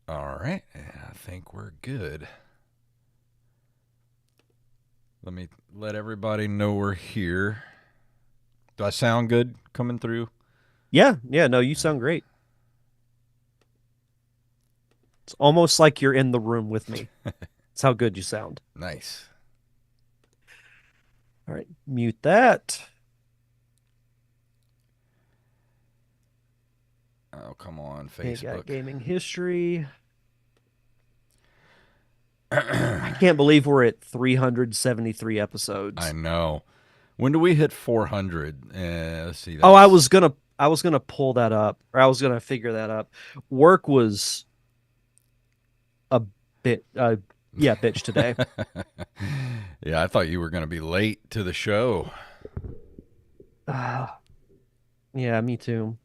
All right, I think we're good. Let me let everybody know we're here. Do I sound good coming through? Yeah, no, you sound great. It's almost like you're in the room with me. It's how good you sound. Nice. All right, mute that. Oh, come on, Okay, got Facebook. gaming history. I can't believe we're at 373 I episodes. know. When do we hit 400? Let's see. Oh, I That's was gonna I was gonna pull that up, or I was gonna figure that up. Work was a bit yeah, bitch today. yeah. I thought you were going to be late to the show. Uh, yeah, me too.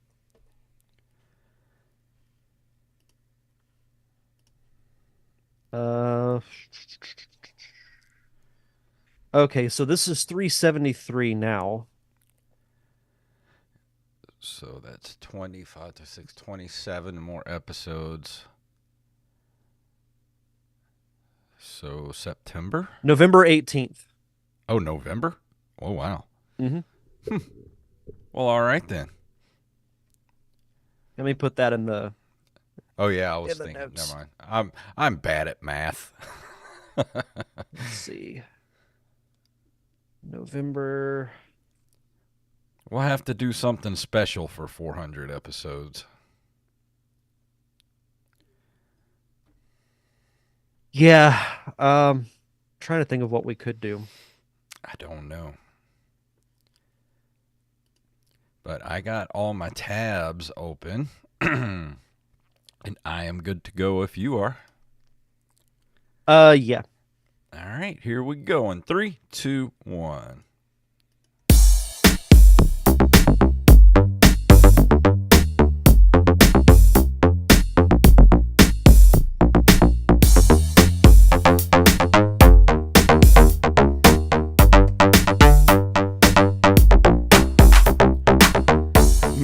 Uh okay, so this is 373 now. So that's 25 to 6, 27 more episodes. So September? November 18th. Oh, November? Oh, wow. Mm-hmm. Well, all right then. Let me put that in the Oh yeah, I was thinking. Never notes. mind. I'm bad at math. Let's see. November. We'll have to do something special for 400 episodes. Yeah. Trying to think of what we could do. I don't know. But I got all my tabs open. and I am good to go if you are. Yeah. All right, here we go in three, two, one.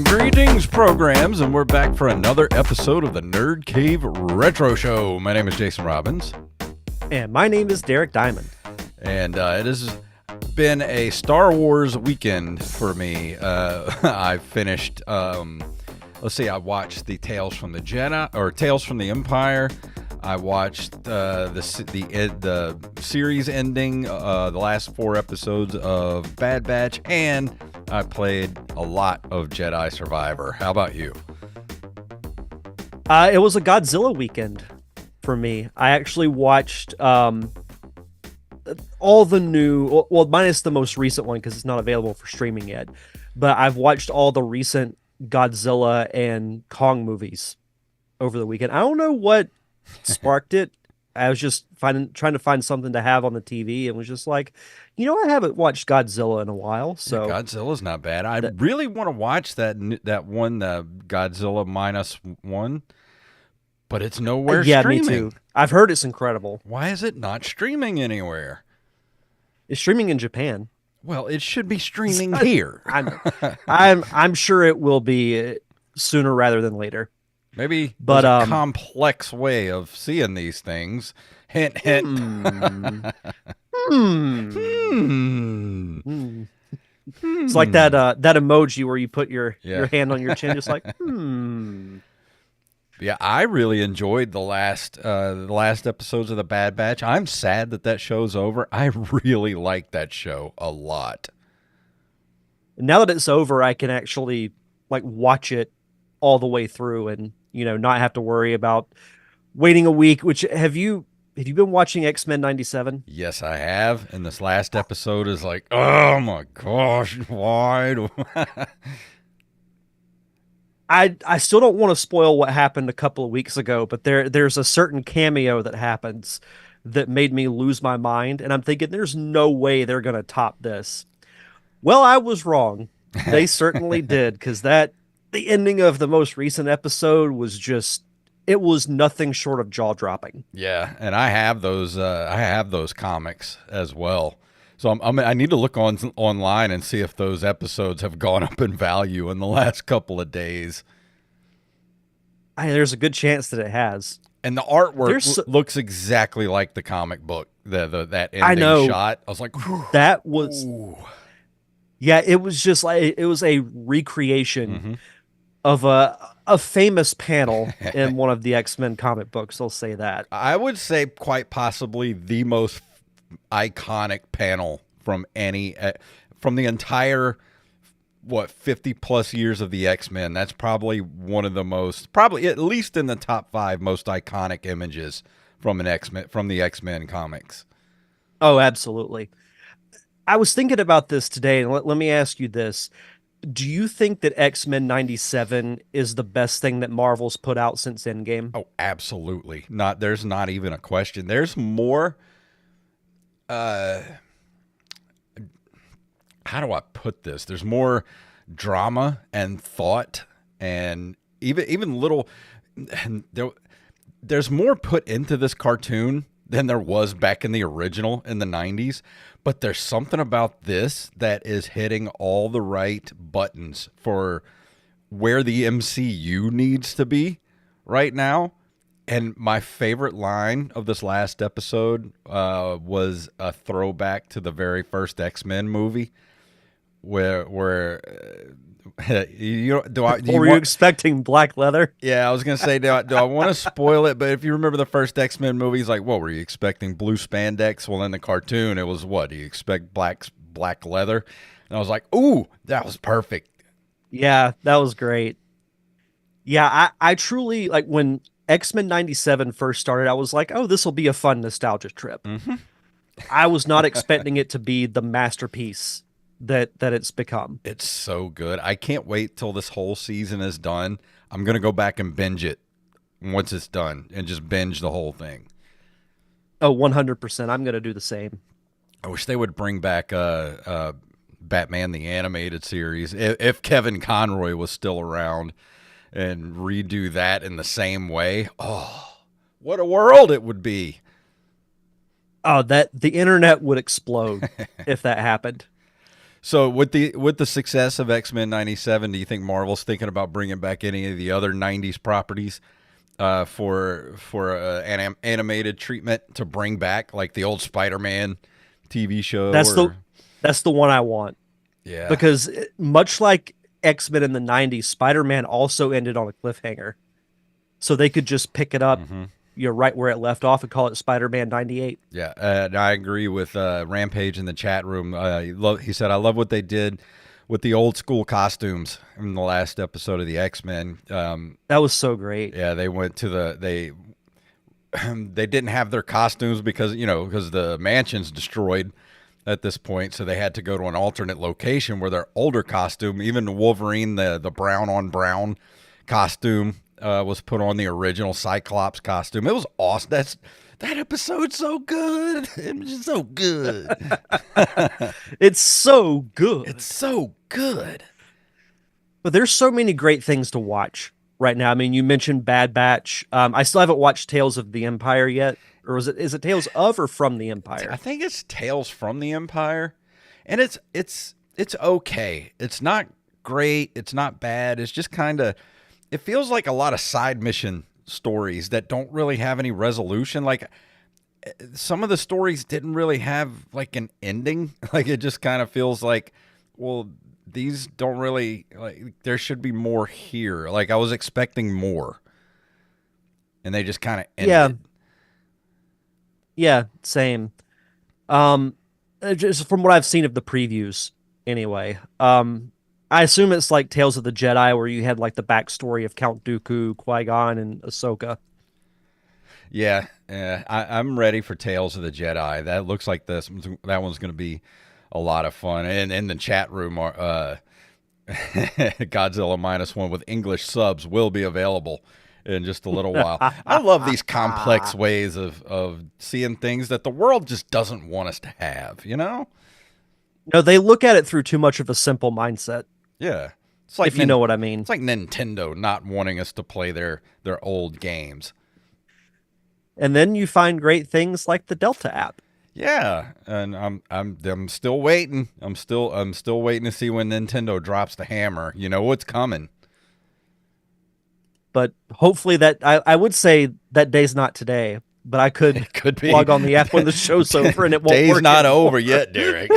Greetings, programs, and we're back for another episode of the Nerd Cave Retro Show. My name is Jason Robbins, And my name is Derek Diamond. and it has been a Star Wars weekend for me. I finished. Let's see. I watched the Tales from the Jedi or Tales from the Empire. I watched the series ending, the last four episodes of Bad Batch, and I played a lot of Jedi Survivor. How about you? It was a Godzilla weekend for me. I actually watched all the new, well, minus the most recent one because it's not available for streaming yet. But I've watched all the recent Godzilla and Kong movies over the weekend. I don't know what sparked it. I was just trying to find something to have on the TV and was just like, I haven't watched Godzilla in a while, Yeah, so Godzilla's not bad. I that really want to watch that one, Godzilla minus one, but it's nowhere yeah, me too. streaming. I've heard it's incredible. Why is it not streaming anywhere? It's streaming in Japan. Well, it should be streaming here. I'm sure it will be sooner rather than later. Maybe there's But a complex way of seeing these things. Hint, hint. hmm, hmm, hmm. hmm. It's like Hmm. that emoji where you put your Yeah. hand on your chin, just like hmm. Yeah, I really enjoyed the last episodes of the Bad Batch. I'm sad that show's over. I really like that show a lot. Now that it's over, I can actually like watch it all the way through and not have to worry about waiting a week. Which have you been watching X-Men 97? Yes, I have. And this last episode is like, oh my gosh, why do I still don't want to spoil what happened a couple of weeks ago, but there's a certain cameo that happens that made me lose my mind, and I'm thinking there's no way they're gonna top this. Well, I was wrong. They certainly did, because that the ending of the most recent episode was just it was nothing short of jaw dropping. Yeah, and I have those comics as well. So I need to look online and see if those episodes have gone up in value in the last couple of days. There's a good chance that it has. And the artwork There's looks exactly like the comic book. That I ending know shot. I was like, that was ooh. yeah, it was just like it was a recreation Hmm. of a famous panel in one of the X-Men comic books. I'll say that. I would say quite possibly the most iconic panel from from the entire 50 plus years of the X-Men. That's probably one of the most, probably at least in the top 5 most iconic images from the X-Men comics. Oh, absolutely. I was thinking about this today, and let me ask you this. Do you think that X-Men 97 is the best thing that Marvel's put out since Endgame? Oh, absolutely. There's not even a question. There's more uh how do I put this? There's more drama and thought, and even little and there's more put into this cartoon than there was back in the original in the 90s, but there's something about this that is hitting all the right buttons for where the MCU needs to be right now. And my favorite line of this last episode was a throwback to the very first X-Men movie, where you do I do you Or were you want, expecting black leather? yeah, I was gonna say, do I want to spoil it? But if you remember the first X-Men movie, he's like, "What were you expecting? Blue spandex?" Well, in the cartoon, it was what? Do you expect black leather? And I was like, "Ooh, that was perfect." Yeah, that was great. Yeah, I truly like when X-Men 97 first started, I was like, oh, this will be a fun nostalgia trip. Hmm. I was not expecting it to be the masterpiece that it's become. It's so good. I can't wait till this whole season is done. I'm gonna go back and binge it once it's done, and just binge the whole thing. Oh, 100%. I'm going to do the same. I wish they would bring back Batman the animated series if Kevin Conroy was still around, and redo that in the same way. Oh, what a world it would be. Oh, that the internet would explode if that happened. So with the success of X-Men 97, do you think Marvel's thinking about bringing back any of the other 90s properties for an animated treatment to bring back, like the old Spider-Man TV show? That's the that's the one I want Yeah. because much like X-Men in the 90s, Spider-Man also ended on a cliffhanger. So they could just pick it up, Hmm. you're right where it left off and call it Spider-Man 98. Yeah, and I agree with Rampage in the chat room. He said, "I love what they did with the old school costumes in the last episode of the X-Men." That was so great. Yeah, they went to they didn't have their costumes because the mansion's destroyed at this point, so they had to go to an alternate location where their older costume, even Wolverine, the brown on brown costume, was put on the original Cyclops costume. It was awesome. That episode's so good. It's just so good. It's so good. It's so good. But there's so many great things to watch right now. I mean, you mentioned Bad Batch. I still haven't watched Tales of the Empire yet. Or is it Tales of or from the Empire? I think it's Tales from the Empire, and it's okay. It's not great. It's not bad. It's just kind of, it feels like a lot of side mission stories that don't really have any resolution. Like some of the stories didn't really have like an ending. Like it just kind of feels like, well, these don't really, like, there should be more here. Like I was expecting more, and they just kind of Yeah, ended. yeah, same. Just from what I've seen of the previews, anyway. I assume it's like Tales of the Jedi, where you had like the backstory of Count Dooku, Qui-Gon, and Ahsoka. Yeah, I'm ready for Tales of the Jedi. That looks like that one's going to be a lot of fun. And in the chat room, Godzilla minus one with English subs will be available in just a little while. I love these complex ways of seeing things that the world just doesn't want us to have. No, they look at it through too much of a simple mindset, Yeah, it's like if you know what I mean. it's like Nintendo not wanting us to play their old games. And then you find great things like the Delta app. Yeah, and I'm still waiting. I'm still waiting to see when Nintendo drops the hammer. You know what's coming. but hopefully I would say that day's not today, but I could It could be. log on the app when the show's over and it won't Day's work not anymore. over yet, Derek.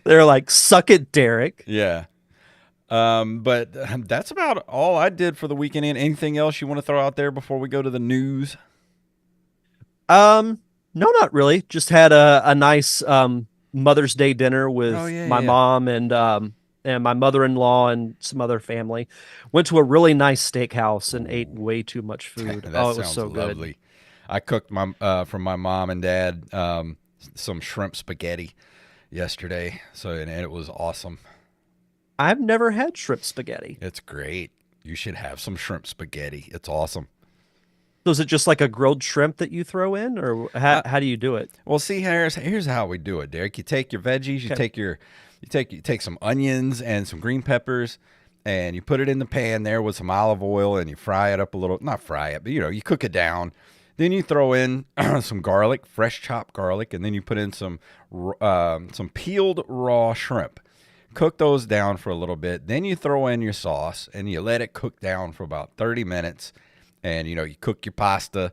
They're like, suck it, Derek. Yeah. But that's about all I did for the weekend. Anything else you want to throw out there before we go to the news? No, not really. Just had a nice Mother's Day dinner with Oh, yeah, my yeah. mom and my mother-in-law and some other family. Went to a really nice steakhouse and ate way too much food. That Oh, it was sounds so good. lovely. I cooked from my mom and dad some shrimp spaghetti yesterday, and it was awesome. I've never had shrimp spaghetti. It's great. You should have some shrimp spaghetti. It's awesome. So is it just like a grilled shrimp that you throw in, or how do you do it? Well, see, here's how we do it, Derek. You take your veggies, Okay. you take some onions and some green peppers, and you put it in the pan there with some olive oil, and you fry it up a little. Not fry it, but you cook it down. Then you throw in some garlic, fresh chopped garlic, and then you put in some peeled raw shrimp. Cook those down for a little bit. Then you throw in your sauce, and you let it cook down for about 30 minutes. And you cook your pasta,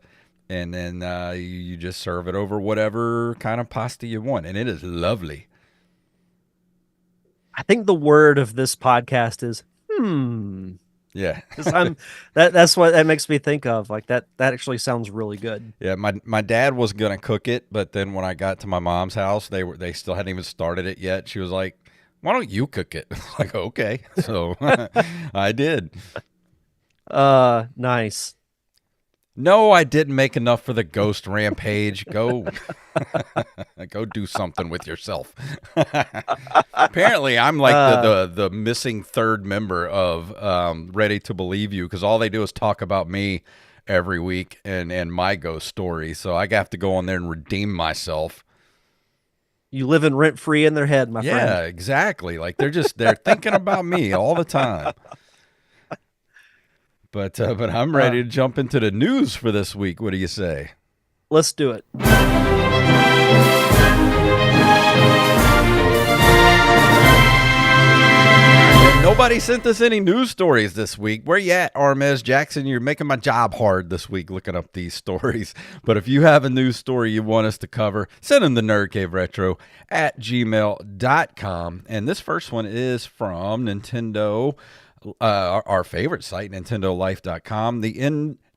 and then you just serve it over whatever kind of pasta you want, and it is lovely. I think the word of this podcast is hmm. Yeah, 'Cause that's what that makes me think of. Like that actually sounds really good. yeah. My dad was gonna cook it, but then when I got to my mom's house, they still hadn't even started it yet. She was like, "Why don't you cook it?" I was like, okay, so I did. Nice. No, I didn't make enough for the ghost rampage. Go, go do something with yourself. Apparently, I'm like the missing third member of Ready to Believe You, because all they do is talk about me every week and my ghost story. So I have to go on there and redeem myself. You live in rent free in their head, my Yeah, friend. exactly. Like they're thinking about me all the time. But I'm ready to jump into the news for this week. What do you say? Let's do it. Nobody sent us any news stories this week. Where you at, Armez Jackson? You're making my job hard this week looking up these stories. But if you have a news story you want us to cover, send them to nerdcaveretro at gmail.com. And this first one is from Nintendo, our favorite site, nintendolife.com. The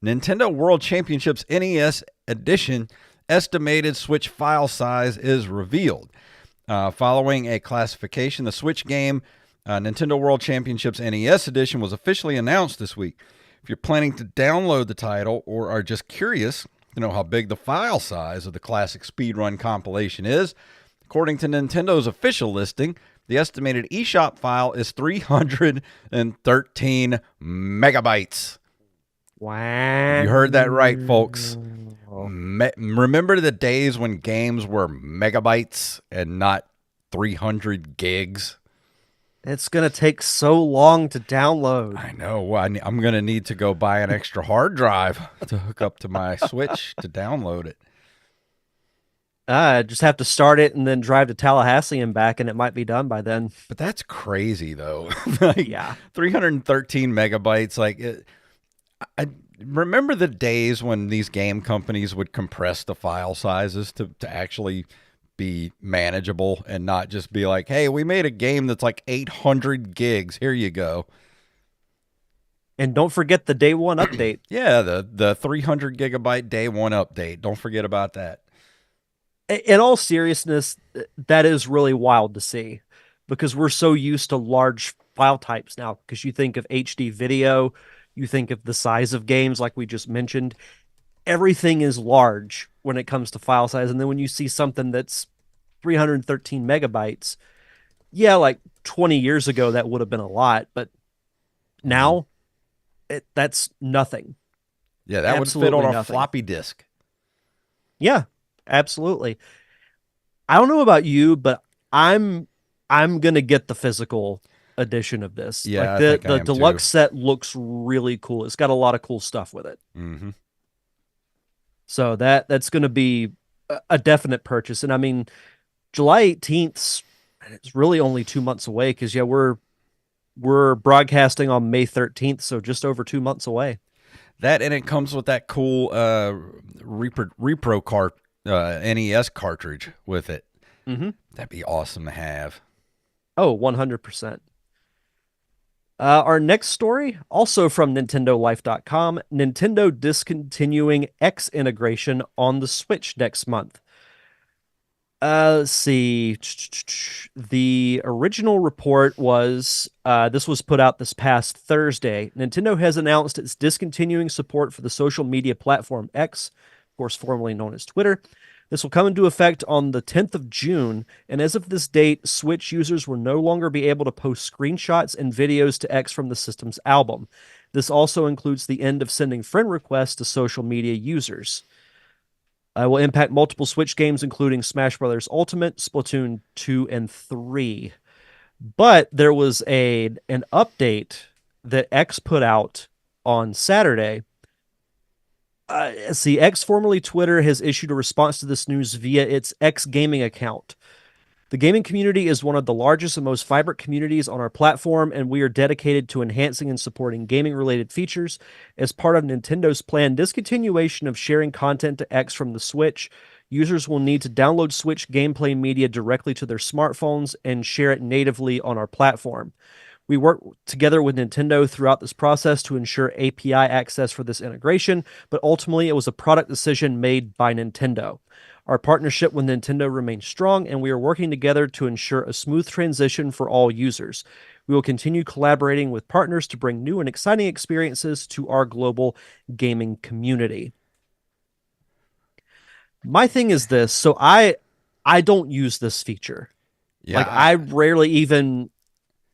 Nintendo World Championships NES Edition estimated Switch file size is revealed. Following a classification, the Switch game Nintendo World Championships NES Edition was officially announced this week. If you're planning to download the title or are just curious to know how big the file size of the classic speedrun compilation is, according to Nintendo's official listing, the estimated eShop file is 313 megabytes. Wow. You heard that right, folks. Remember the days when games were megabytes and not 300 gigs? It's gonna take so long to download. I know. Well, I'm going to need to go buy an extra hard drive to hook up to my Switch to download it. Just have to start it and then drive to Tallahassee and back, and it might be done by then. But that's crazy, though. Like, Yeah. 313 megabytes. I remember the days when these game companies would compress the file sizes to actually be manageable and not just be like, hey, we made a game that's like 800 gigs. Here you go. And don't forget the day one update. Yeah, the 300 gigabyte day one update. Don't forget about that. In all seriousness, that is really wild to see because we're so used to large file types now. Because you think of HD video, you think of the size of games like we just mentioned. Everything is large when it comes to file size. And then when you see something that's 313 megabytes, yeah, like 20 years ago, that would have been a lot. But now, that's nothing. Yeah, that Absolutely would fit on a nothing. floppy disk. Yeah, absolutely. I don't know about you, but I'm gonna get the physical edition of this. Yeah, like I the think I the am deluxe too. set looks really cool. It's got a lot of cool stuff with it. Mm-hmm. So that's gonna be a definite purchase. And I mean, July 18th, it's really only 2 months away because yeah, we're We're broadcasting on May 13th, so just over 2 months away. That, and it comes with that cool Repro NES cartridge with it. Mm-hmm. That'd be awesome to have. Oh, 100%. Our next story, also from NintendoLife.com, Nintendo discontinuing X integration on the Switch next month. Let's see. The original report was this was put out this past Thursday. Nintendo has announced it's discontinuing support for the social media platform X, of course, formerly known as Twitter. This will come into effect on the 10th of June, and as of this date, Switch users will no longer be able to post screenshots and videos to X from the system's album. This also includes the end of sending friend requests to social media users. Will impact multiple Switch games, including Smash Bros. Ultimate, Splatoon 2, and 3. But there was an update that X put out on Saturday. X, formerly Twitter, has issued a response to this news via its X Gaming account. The gaming community is one of the largest and most vibrant communities on our platform, and we are dedicated to enhancing and supporting gaming-related features. As part of Nintendo's planned discontinuation of sharing content to X from the Switch, users will need to download Switch gameplay media directly to their smartphones and share it natively on our platform. We work together with Nintendo throughout this process to ensure API access for this integration, but ultimately it was a product decision made by Nintendo. Our partnership with Nintendo remains strong, and we are working together to ensure a smooth transition for all users. We will continue collaborating with partners to bring new and exciting experiences to our global gaming community. My thing is this, so I don't use this feature. Yeah, Like I rarely even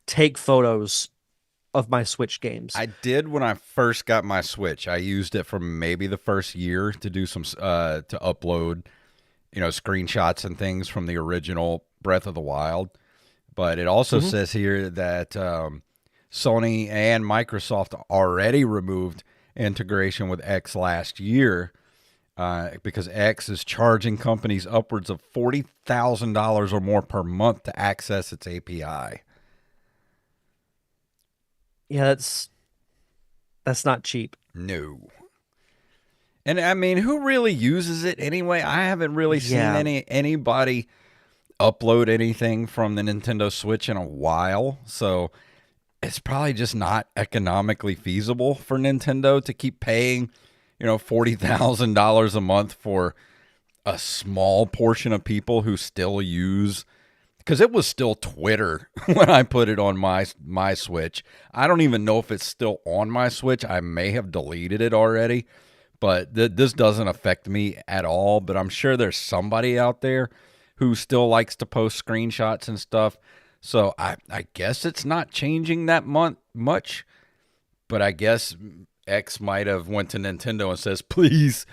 take photos of my Switch games. I did when I first got my Switch. I used it for maybe the first year to do some to upload, screenshots and things from the original Breath of the Wild. But it also says here that Sony and Microsoft already removed integration with X last year because X is charging companies upwards of $40,000 or more per month to access its API. Yeah, that's not cheap. No. And I mean, who really uses it anyway? I haven't really seen anybody upload anything from the Nintendo Switch in a while. So it's probably just not economically feasible for Nintendo to keep paying, $40,000 a month for a small portion of people who still use, because it was still Twitter when I put it on my Switch. I don't even know if it's still on my Switch. I may have deleted it already, but this doesn't affect me at all. But I'm sure there's somebody out there who still likes to post screenshots and stuff. So I guess it's not changing that much, but I guess X might have went to Nintendo and says, please,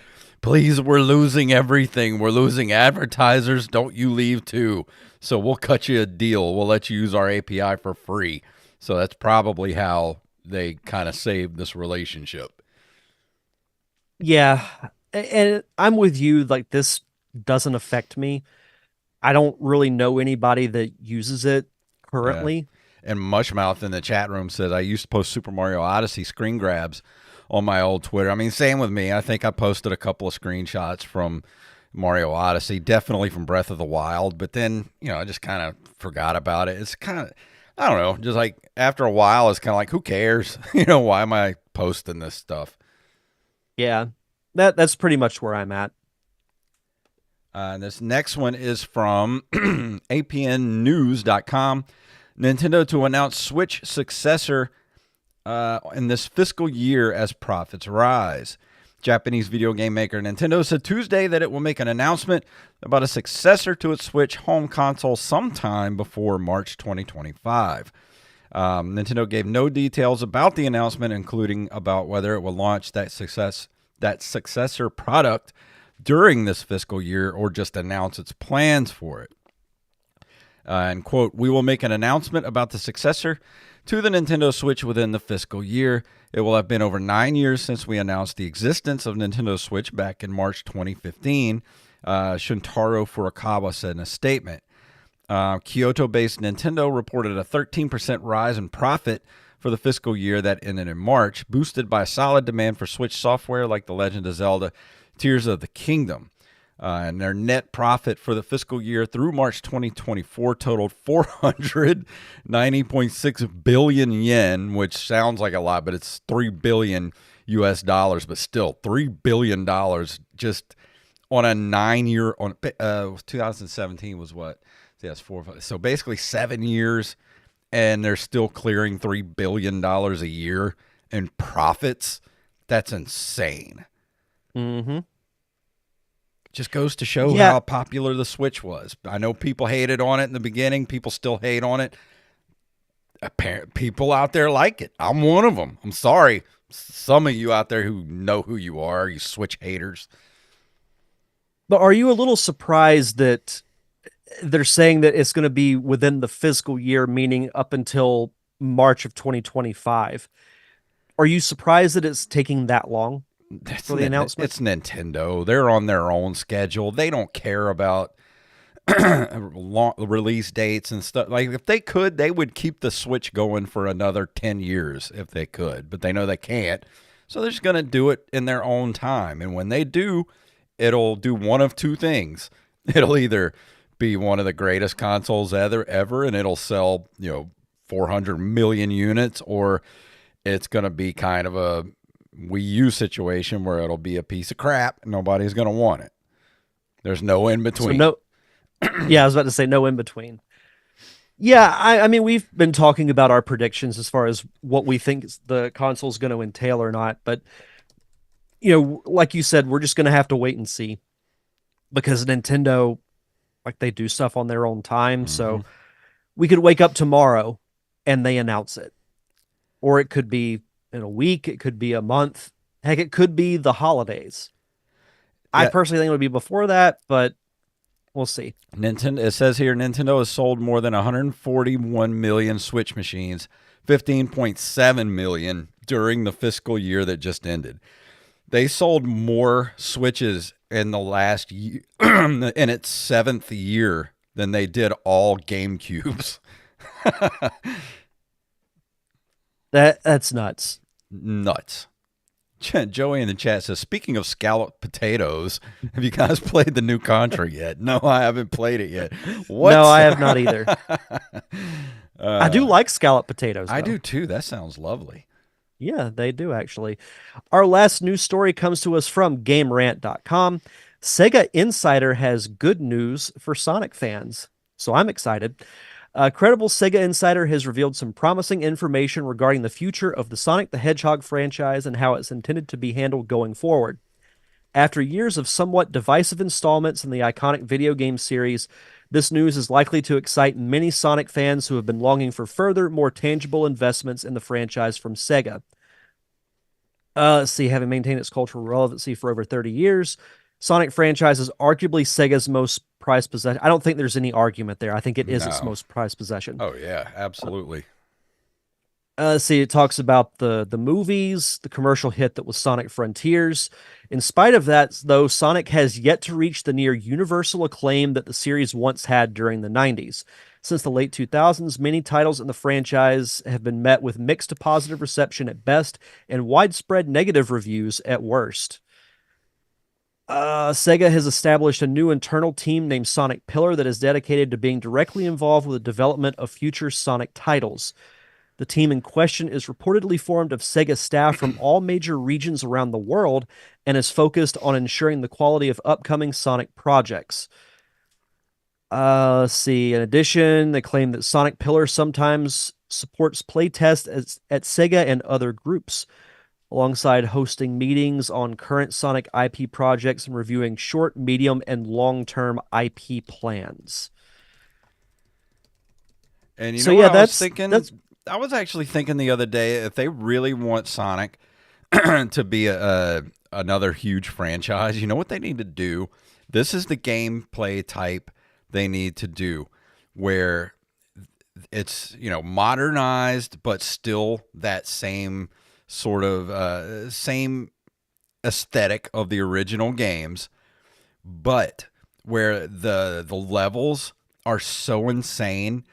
we're losing everything. We're losing advertisers. Don't you leave too. So we'll cut you a deal. We'll let you use our API for free. So that's probably how they kind of saved this relationship. Yeah, and I'm with you. Like, this doesn't affect me. I don't really know anybody that uses it currently. And Mushmouth in the chat room says, I used to post Super Mario Odyssey screen grabs on my old Twitter. I mean, same with me. I think I posted a couple of screenshots from Mario Odyssey, definitely from Breath of the Wild, but then, I just kind of forgot about it. It's kind of, I don't know, just like after a while, it's kind of like, who cares? Why am I posting this stuff? Yeah, that's pretty much where I'm at. This next one is from apnnews.com. Nintendo to announce Switch successor in this fiscal year as profits rise. Japanese video game maker Nintendo said Tuesday that it will make an announcement about a successor to its Switch home console sometime before March 2025. Nintendo gave no details about the announcement, including about whether it will launch that successor product during this fiscal year or just announce its plans for it. And quote, we will make an announcement about the successor to the Nintendo Switch within the fiscal year. It will have been over 9 years since we announced the existence of Nintendo Switch back in March 2015, Shuntaro Furukawa said in a statement. Kyoto-based Nintendo reported a 13% rise in profit for the fiscal year that ended in March, boosted by solid demand for Switch software like The Legend of Zelda Tears of the Kingdom. And their net profit for the fiscal year through March 2024 totaled 490.6 billion yen, which sounds like a lot, but it's 3 billion US dollars, but still $3 billion just on a 9-year, on 2017 was what? Yes, 4, 5. So basically 7 years, and they're still clearing $3 billion a year in profits. That's insane. Mm-hmm. Just goes to show Yeah. how popular the Switch was. I know people hated on it in the beginning. People still hate on it. Apparently, people out there like it. I'm one of them. I'm sorry. Some of you out there who know who you are, you Switch haters. But are you a little surprised that they're saying that it's going to be within the fiscal year, meaning up until March of 2025? Are you surprised that it's taking that long for the announcement? It's Nintendo. They're on their own schedule. They don't care about release dates and stuff. Like, if they could, they would keep the Switch going for another 10 years if they could, but they know they can't. So they're just going to do it in their own time. And when they do, it'll do one of two things. It'll either be one of the greatest consoles ever, and it'll sell, 400 million units, or it's going to be kind of a Wii U situation where it'll be a piece of crap and nobody's going to want it. There's no in between. So yeah, I was about to say no in between. Yeah, I mean, we've been talking about our predictions as far as what we think the console is going to entail or not, but like you said, we're just going to have to wait and see, because Nintendo, like, they do stuff on their own time. So we could wake up tomorrow and they announce it, or it could be in a week, it could be a month, heck, it could be the holidays. I personally think it would be before that, but we'll see. It says here Nintendo has sold more than 141 million Switch machines, 15.7 million during the fiscal year that just ended. They sold more Switches in the last year, in its 7th year, than they did all GameCubes. That's nuts. Nuts. Joey in the chat says, speaking of scalloped potatoes, have you guys played the new Contra yet? No, I haven't played it yet. What? No, I have not either. I do like scalloped potatoes, though. I do too. That sounds lovely. Yeah, they do, actually. Our last news story comes to us from GameRant.com. Sega Insider has good news for Sonic fans, so I'm excited. A credible Sega Insider has revealed some promising information regarding the future of the Sonic the Hedgehog franchise and how it's intended to be handled going forward. After years of somewhat divisive installments in the iconic video game series, this news is likely to excite many Sonic fans who have been longing for further, more tangible investments in the franchise from Sega. Let's see, having maintained its cultural relevancy for over 30 years, Sonic franchise is arguably Sega's most prized possession. I don't think there's any argument there. I think it is its most prized possession. Oh, yeah, absolutely. Let's see, it talks about the movies, the commercial hit that was Sonic Frontiers. In spite of that, though, Sonic has yet to reach the near universal acclaim that the series once had during the 90s. Since the late 2000s, many titles in the franchise have been met with mixed to positive reception at best and widespread negative reviews at worst. Sega has established a new internal team named Sonic Pillar that is dedicated to being directly involved with the development of future Sonic titles. The team in question is reportedly formed of Sega staff from all major regions around the world and is focused on ensuring the quality of upcoming Sonic projects. Let's see. In addition, they claim that Sonic Pillar sometimes supports playtests at Sega and other groups, alongside hosting meetings on current Sonic IP projects and reviewing short, medium, and long-term IP plans. And I was actually thinking the other day, if they really want Sonic to be another huge franchise, you know what they need to do? This is the gameplay type they need to do, where it's, modernized, but still that same sort of same aesthetic of the original games, but where the levels are so insane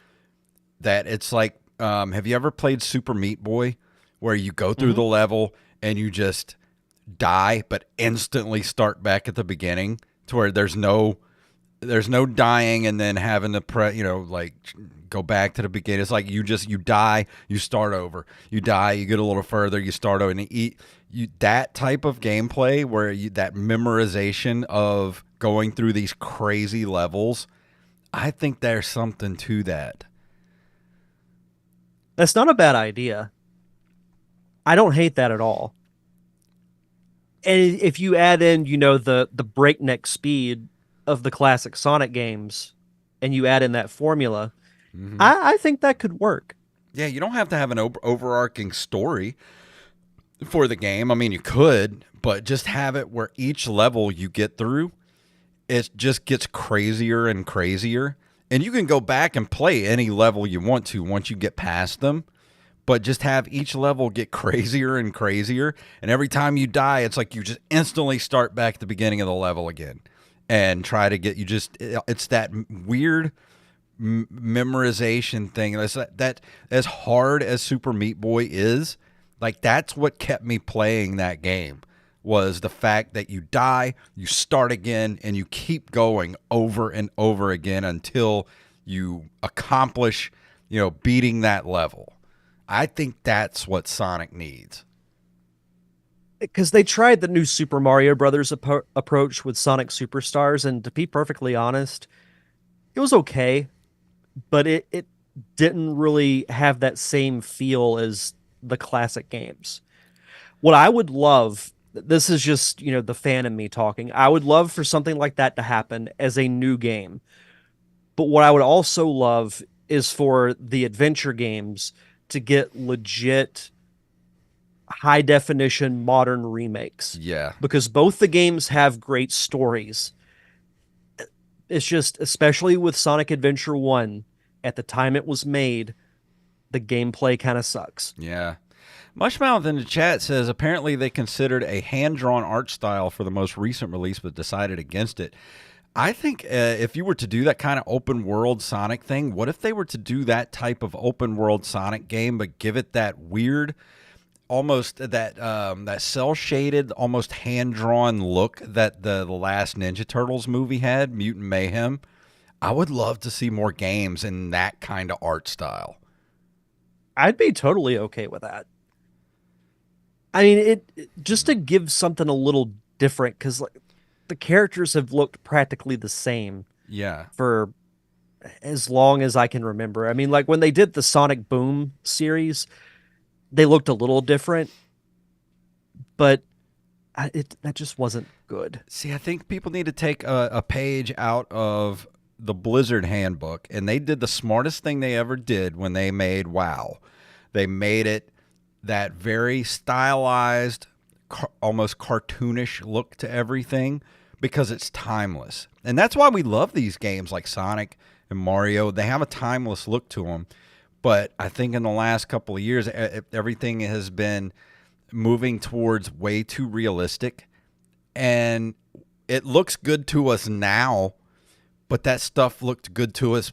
that it's like, have you ever played Super Meat Boy, where you go through Hmm. the level and you just die, but instantly start back at the beginning, to where there's no dying and then having to like go back to the beginning. It's like you die, you start over. You die, you get a little further, you start over, and that type of gameplay where that memorization of going through these crazy levels. I think there's something to that. That's not a bad idea. I don't hate that at all. And if you add in, the breakneck speed of the classic Sonic games, and you add in that formula, Hmm. I think that could work. Yeah, you don't have to have an overarching story for the game. I mean, you could, but just have it where each level you get through, it just gets crazier and crazier. And you can go back and play any level you want to once you get past them, but just have each level get crazier and crazier. And every time you die, it's like you just instantly start back at the beginning of the level again and try to get it's that weird memorization thing. That as hard as Super Meat Boy is, like that's what kept me playing that game, was the fact that you die, you start again, and you keep going over and over again until you accomplish, beating that level. I think that's what Sonic needs. Because they tried the new Super Mario Brothers approach with Sonic Superstars, and to be perfectly honest, it was okay, but it didn't really have that same feel as the classic games. What I would love, this is just, the fan in me talking, I would love for something like that to happen as a new game. But what I would also love is for the adventure games to get legit high definition modern remakes, Yeah. because both the games have great stories. It's just, especially with Sonic Adventure 1, at the time it was made, the gameplay kind of sucks. Yeah. Mushmouth in the chat says apparently they considered a hand drawn art style for the most recent release, but decided against it. I think if you were to do that kind of open world Sonic thing, what if they were to do that type of open world Sonic game, but give it that weird, almost that cell shaded, almost hand drawn look that the last Ninja Turtles movie had, Mutant Mayhem? I would love to see more games in that kind of art style. I'd be totally okay with that. I mean, just to give something a little different, because like, the characters have looked practically the same Yeah. for as long as I can remember. I mean, like when they did the Sonic Boom series, they looked a little different, but that just wasn't good. See, I think people need to take a page out of the Blizzard handbook, and they did the smartest thing they ever did when they made WoW. They made it that very stylized, almost cartoonish look to everything, because it's timeless. And that's why we love these games like Sonic and Mario. They have a timeless look to them. But I think in the last couple of years, everything has been moving towards way too realistic. And it looks good to us now, but that stuff looked good to us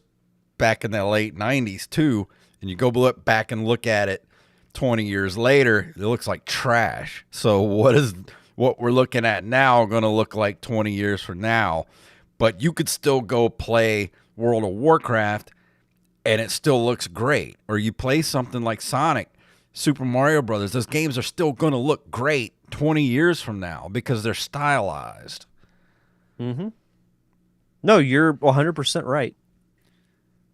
back in the late 90s too. And you go back and look at it 20 years later, it looks like trash. So what we're looking at now going to look like 20 years from now? But you could still go play World of Warcraft and it still looks great. Or you play something like Sonic, Super Mario Brothers. Those games are still going to look great 20 years from now because they're stylized. Mm-hmm. No, you're 100% right.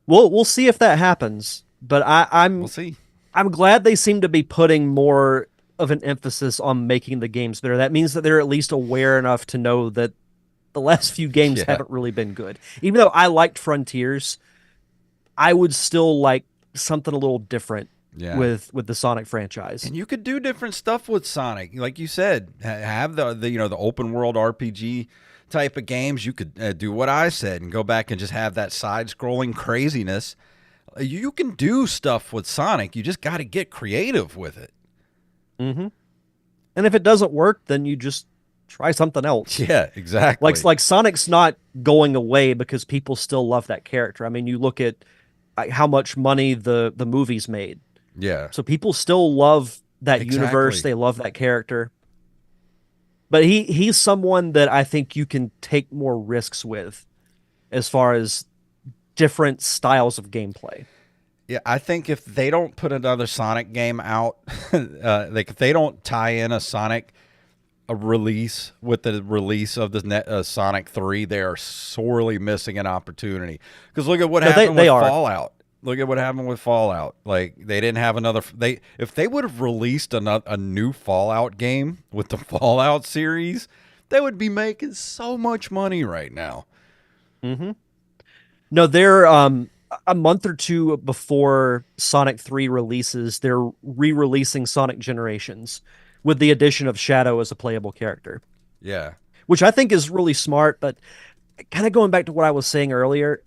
We'll see if that happens, but We'll see. I'm glad they seem to be putting more of an emphasis on making the games better. That means that they're at least aware enough to know that the last few games Yeah. haven't really been good. Even though I liked Frontiers, I would still like something a little different with the Sonic franchise. And you could do different stuff with Sonic, like you said. Have the open world RPG type of games. You could do what I said and go back and just have that side scrolling craziness. You can do stuff with Sonic. You just got to get creative with it. Mm-hmm. And if it doesn't work, then you just try something else. Yeah, exactly. Like Sonic's not going away because people still love that character. I mean, you look at how much money the movies made. Yeah, So people still love that universe. exactly. They love that character. But he's someone that I think you can take more risks with as far as different styles of gameplay. Yeah, I think if they don't put another Sonic game out, like if they don't tie in a Sonic a release with the release of the Sonic 3, they are sorely missing an opportunity. Because look at what No, happened they with are. Fallout. Look at what happened with Fallout. Like they didn't have another. They if they would have released a new Fallout game with the Fallout series, they would be making so much money right now. Hmm. No, they're a month or two before Sonic 3 releases, they're re-releasing Sonic Generations with the addition of Shadow as a playable character, Yeah, which I think is really smart, but kind of going back to what I was saying earlier,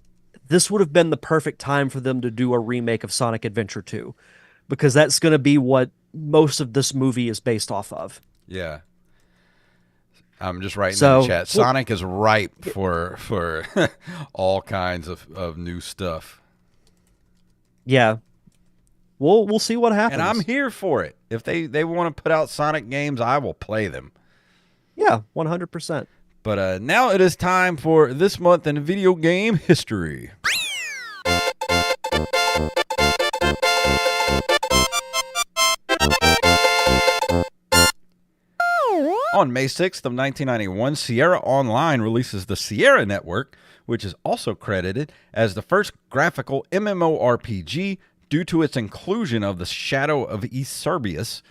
this would have been the perfect time for them to do a remake of Sonic Adventure 2 because that's going to be what most of this movie is based off of. yeah. I'm just writing in the So, chat. Sonic is ripe for all kinds of new stuff. yeah, we'll see what And I'm happens. here for it. If they want to put out Sonic games, I will play them. Yeah, 100%. But now it is time for this month in video game history. On May 6th of 1991, Sierra Online releases the Sierra Network, which is also credited as the first graphical MMORPG due to its inclusion of the Shadow of East Cerberus.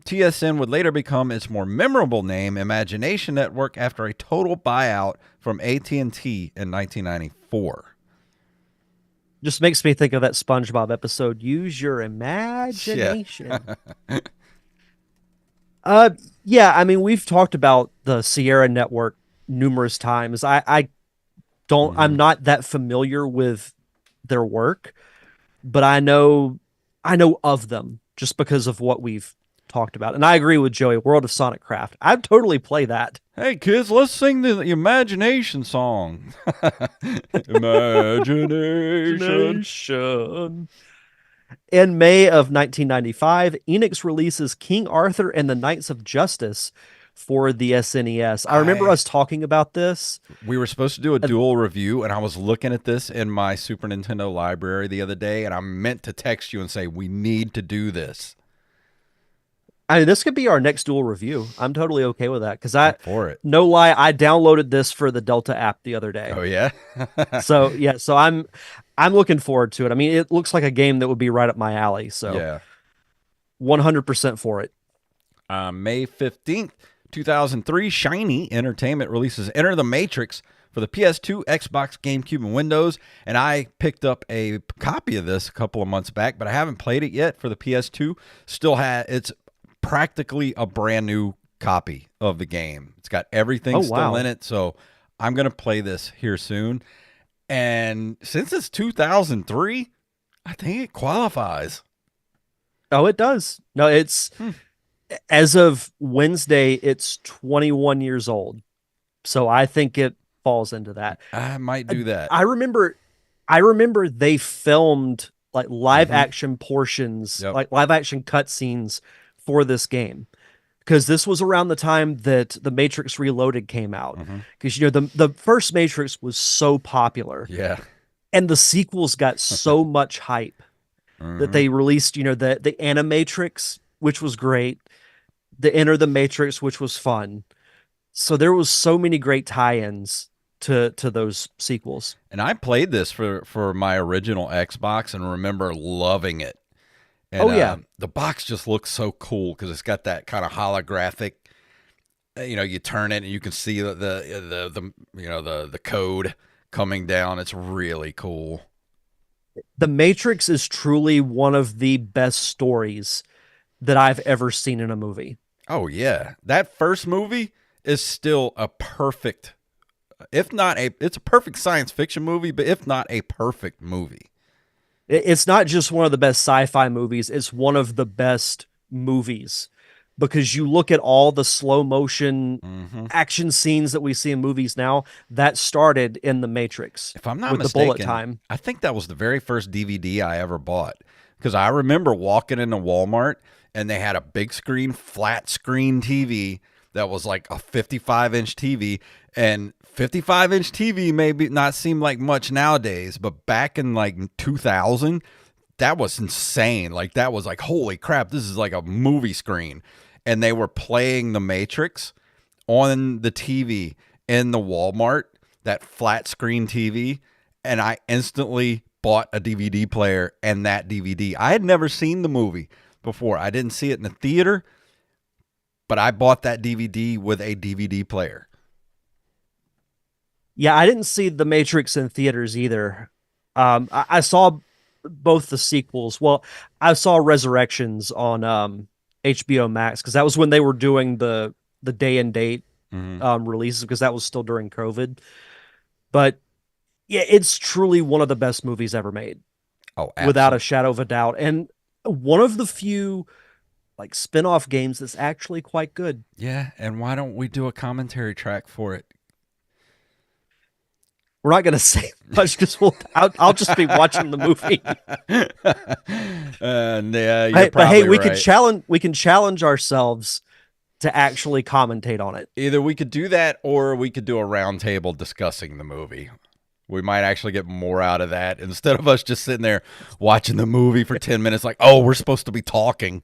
TSN would later become its more memorable name, Imagination Network, after a total buyout from AT&T in 1994. Just makes me think of that SpongeBob episode. Use your Yeah. imagination. Uh, yeah. I mean, we've talked about the Sierra Network numerous times. I don't. I'm Mhm. not that familiar with their work, but I know of them just because of what we've talked about. And I agree with Joey. World of Sonic Craft. I'd totally play that. Hey kids, let's sing the Imagination song. Imagination. Nation. In May of 1995, Enix releases King Arthur and the Knights of Justice for the SNES. I remember I us talking about this. We were supposed to do a dual review, and I was looking at this in my Super Nintendo library the other day, and I meant to text you and say we need to do this. I mean, this could be our next dual review. I'm totally okay with that because I'm for it. no lie, I downloaded this for the Delta app the other day. Oh yeah. So yeah, so I'm looking forward to it. I mean, it looks like a game that would be right up my alley. So Yeah. 100% for it. May 15th, 2003, Shiny Entertainment releases Enter the Matrix for the PS2, Xbox, GameCube, and Windows. And I picked up a copy of this a couple of months back, but I haven't played it yet for the PS2. It's practically a brand new copy of the game. It's got everything Oh, still wow. in it. So I'm going to play this here soon. And since it's 2003, I think it qualifies. Oh, it does. No, it's as of Wednesday, it's 21 years old. So I think it falls into that. I might do that. I remember I remember they filmed like live Mhm. action portions, Yep. like live action cutscenes for this game. Because this was around the time that the Matrix Reloaded came out. Mhm. Because you know the first Matrix was so popular, Yeah. and the sequels got so much hype that Mhm. they released, you know, the Animatrix, which was great, the Enter the Matrix, which was fun. So there was so many great tie-ins to those sequels. And I played this for my original Xbox and remember loving it. And, Oh, yeah. the box just looks so cool because it's got that kind of holographic. You turn it and you can see the code coming down. It's really cool. The Matrix is truly one of the best stories that I've ever seen in a movie. Oh yeah, that first movie is still a perfect, it's a perfect science fiction movie, but if not a perfect movie. It's not just one of the best sci-fi movies, it's one of the best movies because you look at all the slow motion Hmm. action scenes that we see in movies now that started in the Matrix If I'm not with the bullet mistaken, time. I think that was the very first DVD I ever bought because I remember walking into Walmart and they had a big screen, flat screen TV that was like a 55-inch TV. And 55-inch TV may not seem like much nowadays, but back in like 2000, that was insane. Like that was like, holy crap, this is like a movie screen. And they were playing The Matrix on the TV in the Walmart, that flat screen TV, and I instantly bought a DVD player and that DVD. I had never seen the movie before. I didn't see it in the theater, but I bought that DVD with a DVD player. Yeah, I didn't see The Matrix in theaters either. I saw both the sequels. Well, I saw Resurrections on HBO Max because that was when they were doing the day and date Mm-hmm. releases because that was still during COVID. But yeah, it's truly one of the best movies ever made, Oh, without a absolutely. shadow of a doubt, and one of the few like spin-off games that's actually quite good. Yeah, and why don't we do a commentary track for it? We're not going to say much because I'll just be watching the movie. And yeah, you're Hey, but hey, probably right. we can challenge ourselves to actually commentate on it. Either we could do that or we could do a round table discussing the movie. We might actually get more out of that instead of us just sitting there watching the movie for 10 minutes like, oh, we're supposed to be talking.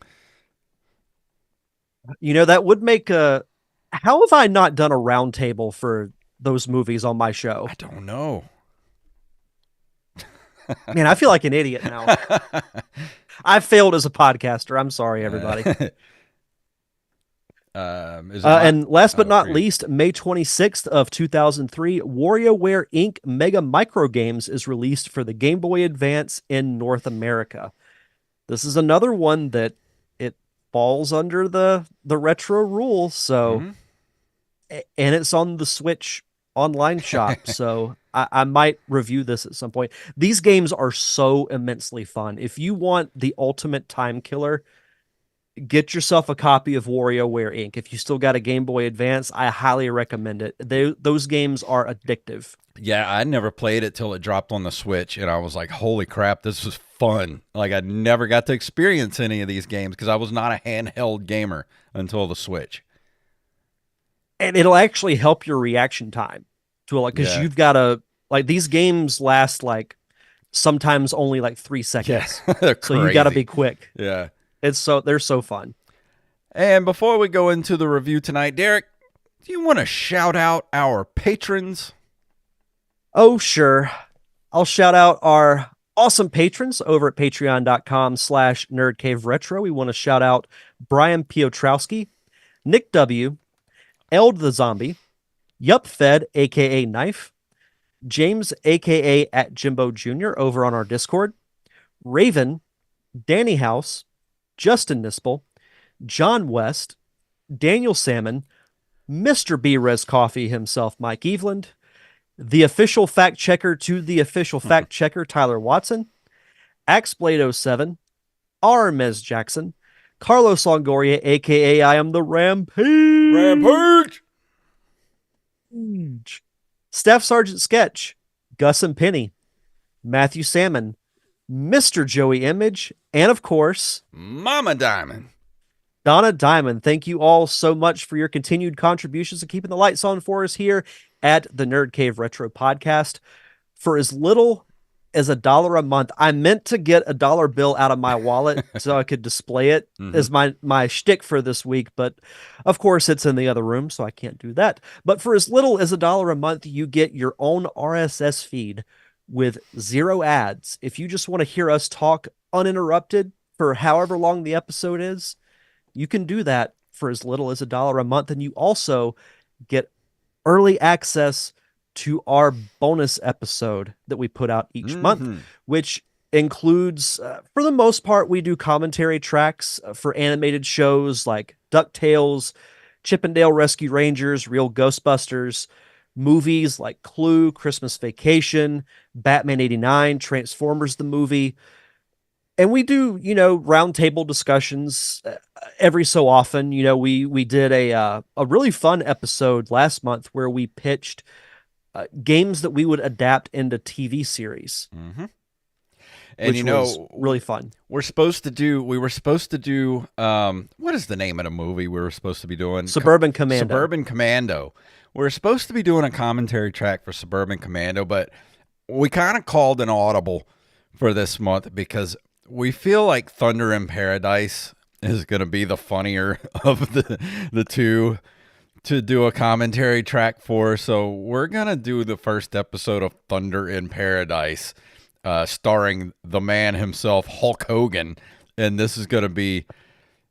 You know, that would make a. How have I not done a roundtable for those movies on my show? I don't know. Man, I feel like an idiot now. I failed as a podcaster. I'm sorry, everybody. Is it my? And last but Oh, not great. least, May 26th of 2003, WarioWare Inc. Mega Micro Games is released for the Game Boy Advance in North America. This is another one that it falls under the retro rule. So, Hmm. and it's on the Switch online shop. So I might review this at some point. These games are so immensely fun. If you want the ultimate time killer, get yourself a copy of WarioWare Inc. If you still got a Game Boy Advance, I highly recommend it. Those games are addictive. Yeah, I never played it till it dropped on the Switch, and I was like, holy crap, this was fun. Like, I never got to experience any of these games because I was not a handheld gamer until the Switch. And it'll actually help your reaction time to it, like, because Yeah. you've got to, like, these games last like sometimes only like 3 seconds. Yeah, they're So you got to crazy. be quick. Yeah. They're so fun. And before we go into the review tonight, Derek, do you want to shout out our patrons? Oh, sure. I'll shout out our awesome patrons over at patreon.com/nerdcaveretro. We want to shout out Brian Piotrowski, Nick W., Eld the Zombie, Yup Fed, aka Knife, James, aka at Jimbo Jr. over on our Discord, Raven, Danny House, Justin Nispel, John West, Daniel Salmon, Mr. B Res Coffee himself, Mike Eveland, the official fact checker to the official fact checker, Tyler Watson, Axblade07, R. Mez Jackson, Carlos Longoria, aka I am the Rampage! Rampage, Staff Sergeant Sketch, Gus and Penny, Matthew Salmon, Mr. Joey Image, and of course, Mama Diamond. Donna Diamond. Thank you all so much for your continued contributions and keeping the lights on for us here at the Nerd Cave Retro Podcast. For as little as $1 a month, I meant to get a dollar bill out of my wallet so I could display it as my shtick for this week, but of course it's in the other room, so I can't do that. But for as little as $1 a month, you get your own RSS feed with 0 ads. If you just want to hear us talk uninterrupted for however long the episode is, you can do that for as little as $1 a month. And you also get early access to our bonus episode that we put out each month, which includes, for the most part, we do commentary tracks for animated shows like DuckTales, Chippendale Rescue Rangers, Real Ghostbusters, movies like Clue, Christmas Vacation, Batman 89, Transformers the movie. And we do, roundtable discussions every so often. We did a really fun episode last month where we pitched games that we would adapt into TV series, Mm-hmm. And which was really fun. we were supposed to do what is the name of the movie we were supposed to be doing? Suburban Commando. Suburban Commando. We were supposed to be doing a commentary track for Suburban Commando, but we kind of called an audible for this month because we feel like Thunder in Paradise is going to be the funnier of the two to do a commentary track for. So we're going to do the first episode of Thunder in Paradise, starring the man himself, Hulk Hogan. And this is going to be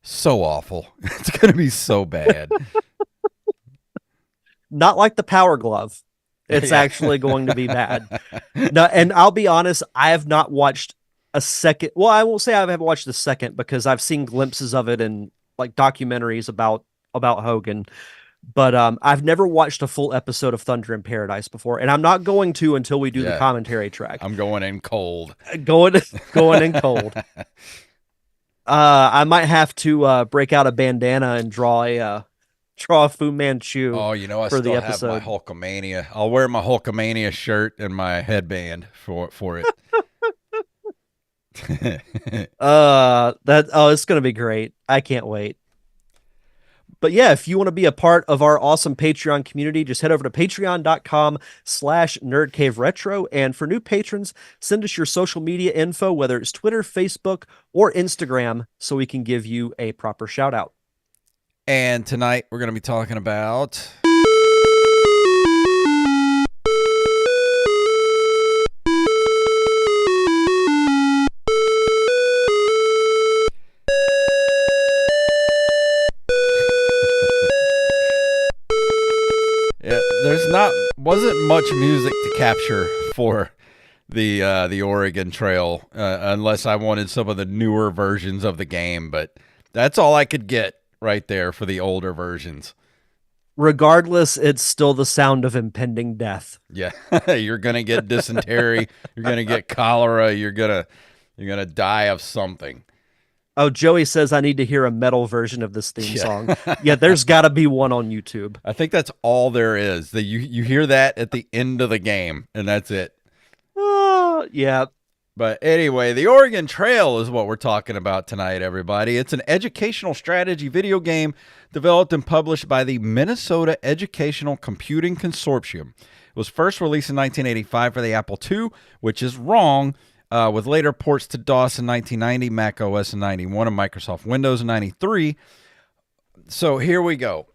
so awful. It's going to be so bad. Not like the Power Glove. It's actually going to be bad. No, and I'll be honest, I have not watched a second. Well, I won't say I haven't watched the second because I've seen glimpses of it in like documentaries about Hogan. But I've never watched a full episode of Thunder in Paradise before, and I'm not going to until we do the commentary track. I'm going in cold. Going in cold. I might have to break out a bandana and draw a Fu Manchu. Oh, I for still the have episode. my Hulkamania. I'll wear my Hulkamania shirt and my headband for it. It's gonna be great. I can't wait. But yeah, if you want to be a part of our awesome Patreon community, just head over to patreon.com/nerdcaveretro. And for new patrons, send us your social media info, whether it's Twitter, Facebook, or Instagram, so we can give you a proper shout out. And tonight we're going to be talking about wasn't much music to capture for the Oregon Trail unless I wanted some of the newer versions of the game, but that's all I could get right there for the older versions. Regardless, it's still the sound of impending death. Yeah, you're gonna get dysentery, you're gonna get cholera, you're gonna die of something. Oh, Joey says I need to hear a metal version of this theme song. Yeah, there's got to be one on YouTube. I think that's all there is. That you hear that at the end of the game, and that's it. Yeah. But anyway, the Oregon Trail is what we're talking about tonight, everybody. It's an educational strategy video game developed and published by the Minnesota Educational Computing Consortium. It was first released in 1985 for the Apple II, which is wrong, with later ports to DOS in 1990, Mac OS in 91, and Microsoft Windows in 93. So here we go.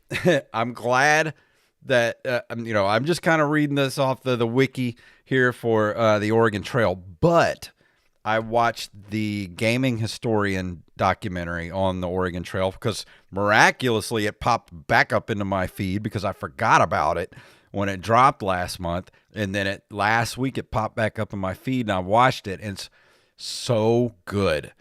I'm glad that, I'm just kind of reading this off the wiki here for the Oregon Trail, but I watched the Gaming Historian documentary on the Oregon Trail because miraculously it popped back up into my feed because I forgot about it when it dropped last month, and then last week it popped back up in my feed, and I watched it, and it's so good.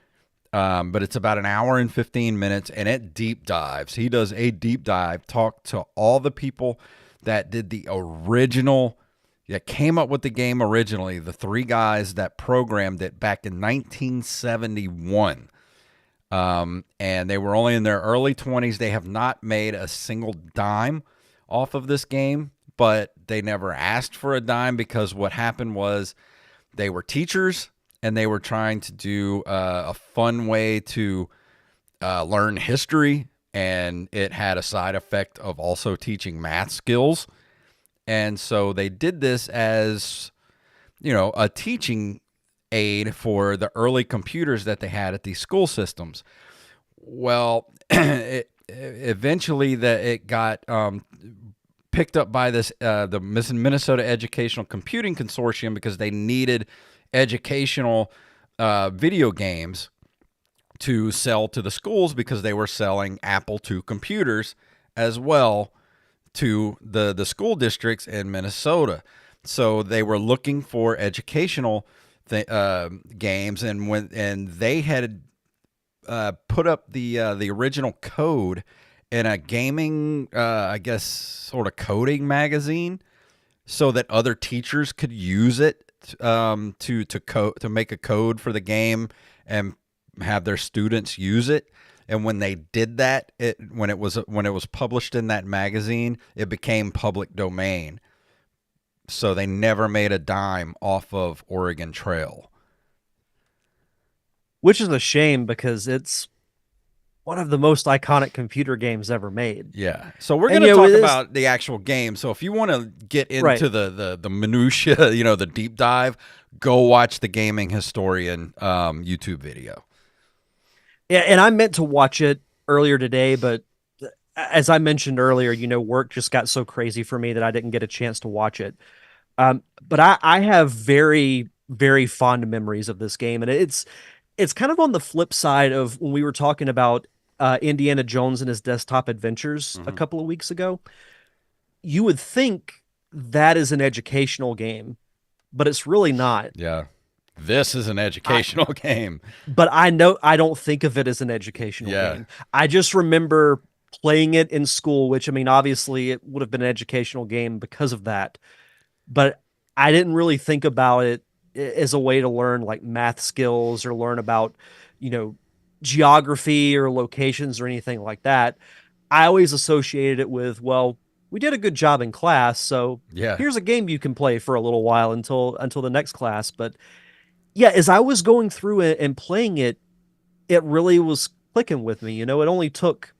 But it's about an hour and 15 minutes, and it deep dives. He does a deep dive, talk to all the people that did the original, that came up with the game originally, the three guys that programmed it back in 1971. And they were only in their early 20s. They have not made a single dime off of this game, but they never asked for a dime because what happened was they were teachers and they were trying to do a fun way to learn history, and it had a side effect of also teaching math skills. And so they did this as, a teaching aid for the early computers that they had at these school systems. Well, eventually it got picked up by the Minnesota Educational Computing Consortium because they needed educational video games to sell to the schools because they were selling Apple II computers as well to the school districts in Minnesota. So they were looking for educational games, and they had put up the original code in a gaming, I guess, sort of coding magazine, so that other teachers could use it to make a code for the game and have their students use it. And when they did that, when it was published in that magazine, it became public domain. So they never made a dime off of Oregon Trail. Which is a shame because it's one of the most iconic computer games ever made. Yeah. So we're And going to you know, talk it is about the actual game. So if you want to get right. into the minutia, the deep dive, go watch the Gaming Historian YouTube video. Yeah, and I meant to watch it earlier today, but as I mentioned earlier, work just got so crazy for me that I didn't get a chance to watch it. But I have very, very fond memories of this game, and it's kind of on the flip side of when we were talking about Indiana Jones and his desktop adventures a Hmm. couple of weeks ago. You would think that is an educational game, but it's really not. Yeah. This is an I, educational game. but I know I don't think of it as an educational Yeah. game. I just remember playing it in school, which I mean, obviously it would have been an educational game because of that. But I didn't really think about it as a way to learn like math skills or learn about, you know, geography or locations or anything like that. I always associated it with, well, we did a good job in class, so Yeah. here's a game you can play for a little while until the next class. But yeah, as I was going through it and playing it, it really was clicking with me. It only took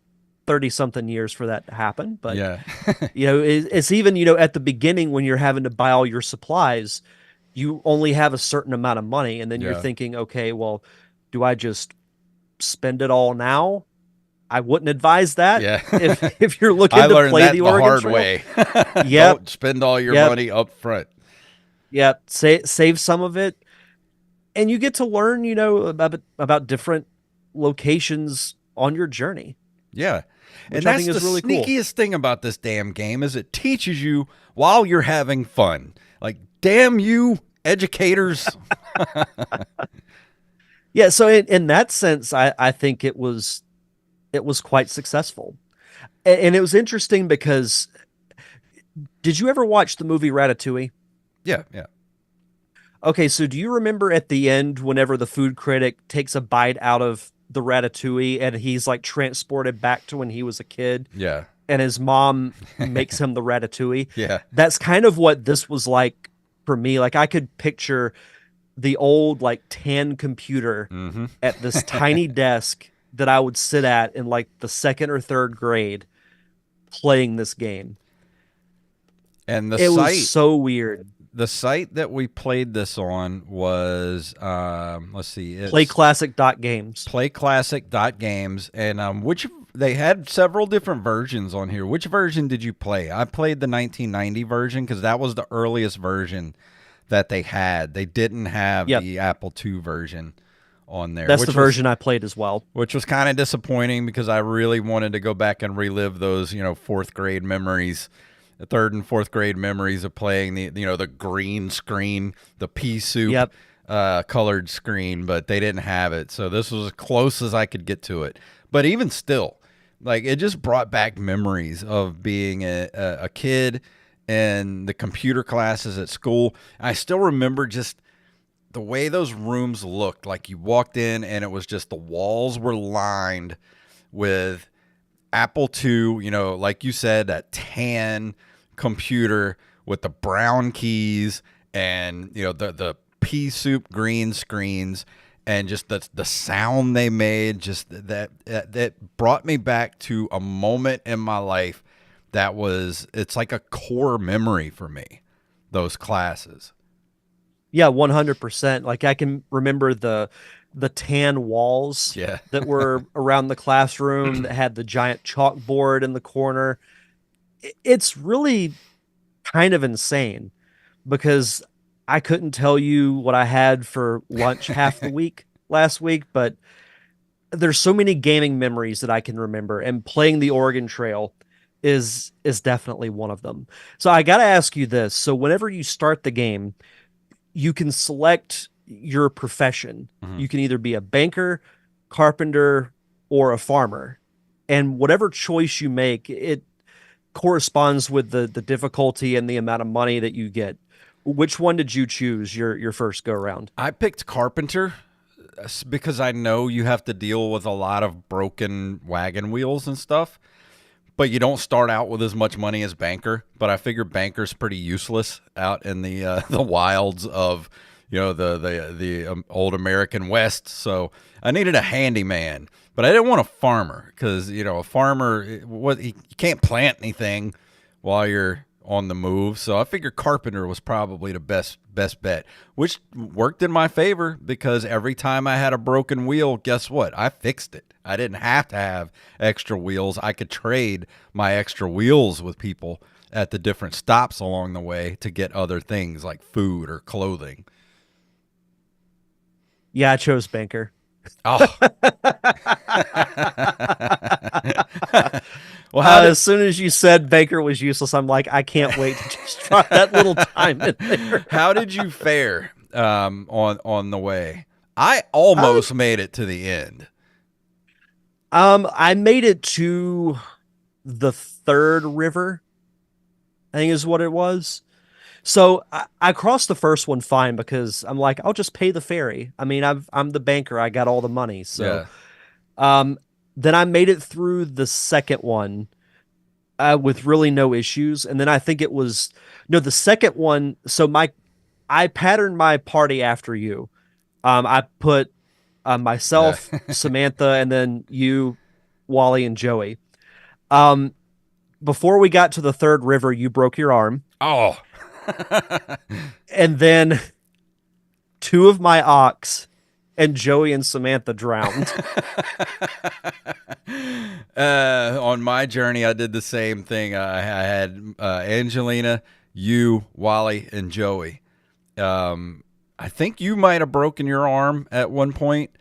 30 something years for that to happen, but Yeah. it's even, at the beginning when you're having to buy all your supplies, you only have a certain amount of money. And then you're Yeah. thinking, okay, well, do I just spend it all now? I wouldn't advise that Yeah. if you're looking I to learned play that the the Oregon hard Trail. way. Yep. Don't spend all your Yep. money up front. Yep. Save some of it. And you get to learn, about different locations on your journey, Yeah. And which I that's think the is really cool. sneakiest thing about this damn game is it teaches you while you're having fun. Like, damn you, educators. Yeah. So in that sense, I think it was quite successful. And it was interesting because did you ever watch the movie Ratatouille? Yeah, yeah. Okay, so do you remember at the end whenever the food critic takes a bite out of the ratatouille and he's like transported back to when he was a kid Yeah. and his mom makes him the ratatouille? Yeah. That's kind of what this was like for me. Like I could picture the old like tan computer Hmm. at this tiny desk that I would sit at in like the second or third grade playing this game. And It was so weird. the site that we played this on was let's see, it's Playclassic.games. playclassic.games, and which they had several different versions on here. Which version did you play? I played the 1990 version because that was the earliest version that they had. They didn't have Yep. the Apple II version on there. That's which the was, version I played as well. which was kind of disappointing because I really wanted to go back and relive those, fourth grade memories, the third and fourth grade memories of playing the green screen, the pea soup Yep. colored screen, but they didn't have it. So this was as close as I could get to it. But even still, like it just brought back memories of being a kid and the computer classes at school. I still remember just the way those rooms looked. Like you walked in and it was just the walls were lined with Apple II, like you said, that tan computer with the brown keys and the pea soup green screens and just the sound they made, just that brought me back to a moment in my life it's like a core memory for me, those classes. Yeah, 100%. Like I can remember the tan walls Yeah. that were around the classroom that had the giant chalkboard in the corner. It's really kind of insane because I couldn't tell you what I had for lunch half the week last week, but there's so many gaming memories that I can remember, and playing the Oregon Trail is definitely one of them. So I got to ask you this. So whenever you start the game, you can select your profession. Mhm. You can either be a banker, carpenter, or a farmer. And whatever choice you make, it corresponds with the difficulty and the amount of money that you get. Which one did you choose your first go around? I picked carpenter because I know you have to deal with a lot of broken wagon wheels and stuff, but you don't start out with as much money as banker. But I figure banker's pretty useless out in the the wilds of the old American West. So I needed a handyman, but I didn't want a farmer because a farmer you can't plant anything while you're on the move. So I figured carpenter was probably the best bet, which worked in my favor because every time I had a broken wheel, guess what? I fixed it. I didn't have to have extra wheels. I could trade my extra wheels with people at the different stops along the way to get other things like food or clothing. Yeah, I chose banker. Oh. Well, as soon as you said banker was useless, I'm like, I can't wait to just try that little time in there. How did you fare on the way? I almost made it to the end. I made it to the third river, I think is what it was. So I crossed the first one fine because I'm like, I'll just pay the ferry. I mean, I'm the banker. I got all the money. So, then I made it through the second one with really no issues. And then I think it was the second one. So I patterned my party after you. I put myself, Samantha, and then you, Wally, and Joey. Before we got to the third river, you broke your arm. Oh. And then two of my ox and Joey and Samantha drowned. On my journey, I did the same thing. I had Angelina, you, Wally, and Joey. I think you might have broken your arm at one point,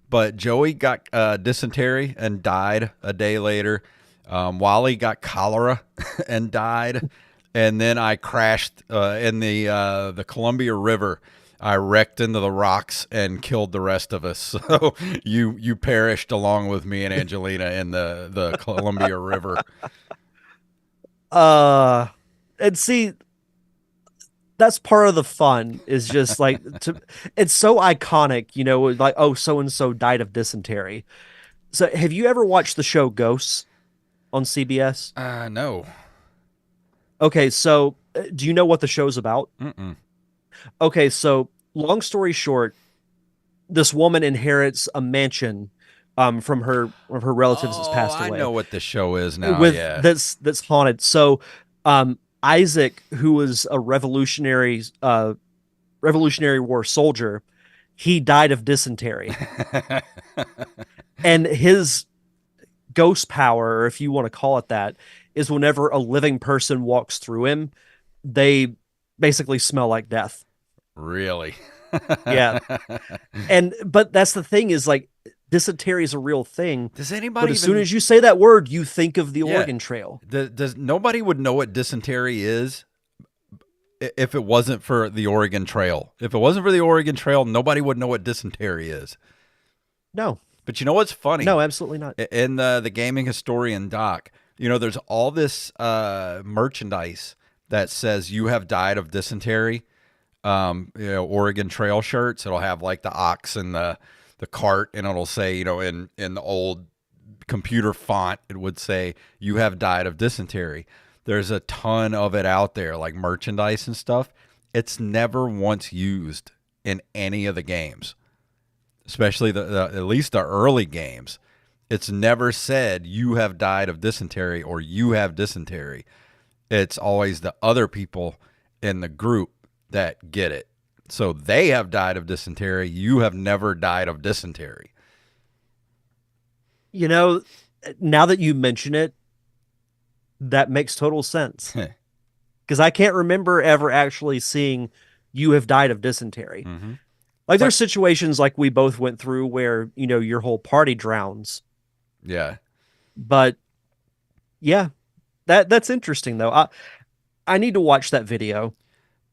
but Joey got dysentery and died a day later. Wally got cholera and died. And then I crashed in the Columbia River. I wrecked into the rocks and killed the rest of us. So you perished along with me and Angelina in the Columbia River. And see, that's part of the fun is just like it's so iconic, like, oh, so and so died of dysentery. So have you ever watched the show Ghosts on CBS? No. Okay, so do you know what the show's about? Mm-mm. Okay, so long story short, this woman inherits a mansion from her relatives that's passed away. I know what the show is now. That's haunted. So Isaac, who was a Revolutionary War soldier, he died of dysentery. And his ghost power, or if you want to call it that, is whenever a living person walks through him, they basically smell like death. Really? Yeah. But that's the thing is, like, dysentery is a real thing. Does anybody? But as soon as you say that word, you think of the Oregon Trail. Does nobody would know what dysentery is if it wasn't for the Oregon Trail? If it wasn't for the Oregon Trail, nobody would know what dysentery is. No. But you know what's funny? No, absolutely not. In the gaming historian doc, there's all this merchandise that says you have died of dysentery. Oregon Trail shirts. It'll have like the ox and the cart, and it'll say, in the old computer font, it would say you have died of dysentery. There's a ton of it out there, like merchandise and stuff. It's never once used in any of the games, especially the at least the early games. It's never said you have died of dysentery or you have dysentery. It's always the other people in the group that get it. So they have died of dysentery. You have never died of dysentery. Now that you mention it, that makes total sense. Because I can't remember ever actually seeing you have died of dysentery. Mm-hmm. Like there's situations like we both went through where, your whole party drowns. Yeah. But yeah, that's interesting though. I need to watch that video.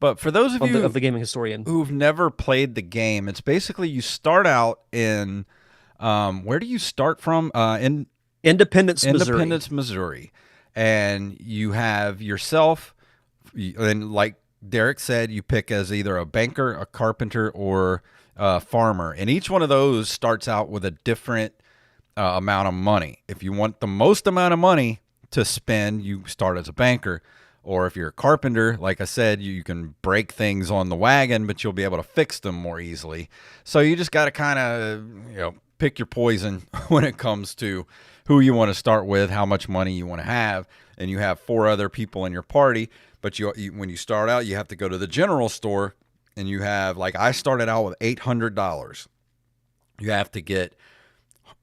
But for those of you of the gaming historian who've never played the game, it's basically you start out in where do you start from? In Independence, Missouri. And you have yourself, and like Derek said, you pick as either a banker, a carpenter, or farmer, and each one of those starts out with a different amount of money. If you want the most amount of money to spend, you start as a banker. Or if you're a carpenter, like I said, you can break things on the wagon, but you'll be able to fix them more easily. So you just got to kind of, pick your poison when it comes to who you want to start with, how much money you want to have. And you have 4 other people in your party, but when you start out, you have to go to the general store, and you have, like, I started out with $800. You have to get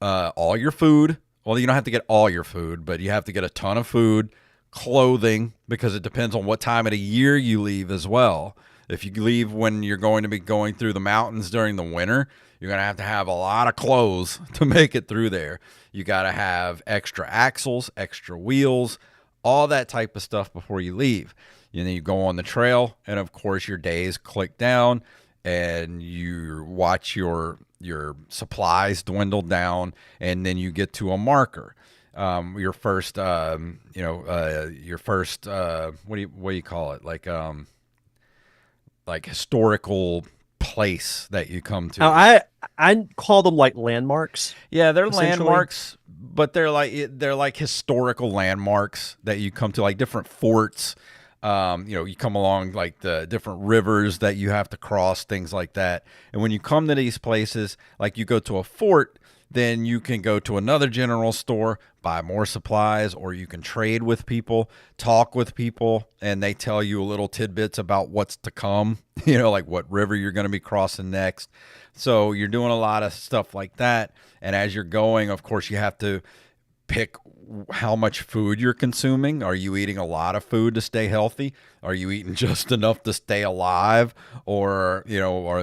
all your food. Well, you don't have to get all your food, but you have to get a ton of food, clothing, because it depends on what time of the year you leave as well. If you leave when you're going to be going through the mountains during the winter, you're going to have a lot of clothes to make it through there. You got to have extra axles, extra wheels, all that type of stuff before you leave. And then you go on the trail, and of course your days click down, and you watch your supplies dwindle down, and then you get to a marker. Your first, your first, what do you call it? Like historical place that you come to. I call them like landmarks. Yeah, they're landmarks, but they're like historical landmarks that you come to, like different forts. You come along like the different rivers that you have to cross, things like that. And when you come to these places, like you go to a fort, then you can go to another general store, buy more supplies, or you can trade with people, talk with people, and they tell you little tidbits about what's to come, like what river you're going to be crossing next. So you're doing a lot of stuff like that. And as you're going, of course, you have to pick how much food you're consuming. Are you eating a lot of food to stay healthy? Are you eating just enough to stay alive, or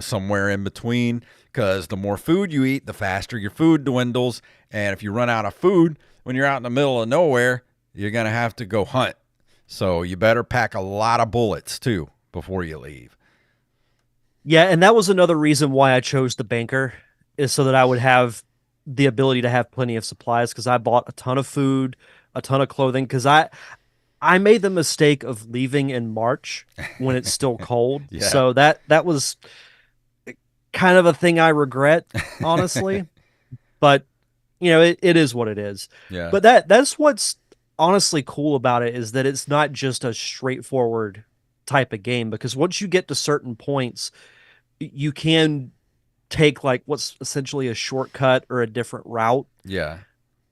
somewhere in between? Because the more food you eat, the faster your food dwindles. And if you run out of food when you're out in the middle of nowhere, you're going to have to go hunt. So you better pack a lot of bullets too before you leave. Yeah, and that was another reason why I chose the banker, is so that I would have the ability to have plenty of supplies, because I bought a ton of food, a ton of clothing, because I made the mistake of leaving in March when it's still cold. Yeah. So that was kind of a thing I regret, honestly. But it is what it is. Yeah. But that's what's honestly cool about it, is that it's not just a straightforward type of game, because once you get to certain points, you can take like what's essentially a shortcut or a different route. Yeah.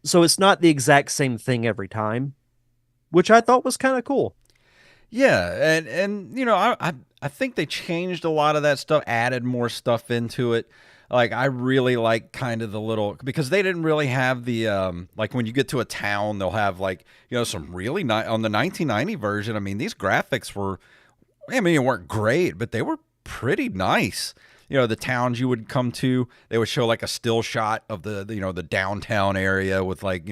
So it's not the exact same thing every time, which I thought was kind of cool. Yeah, and I think they changed a lot of that stuff, added more stuff into it. Like, I really like kind of the little, because they didn't really have the like when you get to a town, they'll have like some really nice on the 1990 version. I mean, these graphics were, it weren't great, but they were pretty nice. The towns you would come to, they would show like a still shot of the the downtown area with like,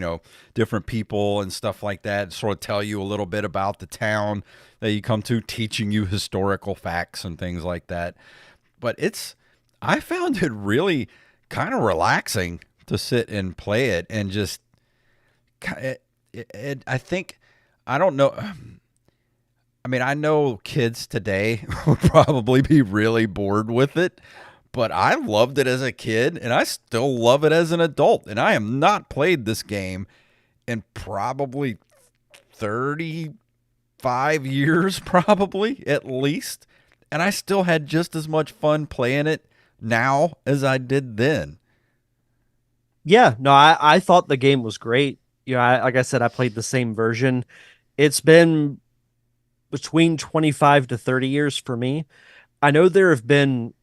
different people and stuff like that, sort of tell you a little bit about the town that you come to, teaching you historical facts and things like that. But I found it really kind of relaxing to sit and play it, and just, I think, I don't know. I mean, I know kids today would probably be really bored with it, but I loved it as a kid, and I still love it as an adult. And I have not played this game in probably 35 years, probably, at least. And I still had just as much fun playing it now as I did then. Yeah, no, I thought the game was great. Like I said, I played the same version. It's been between 25 to 30 years for me. I know there have been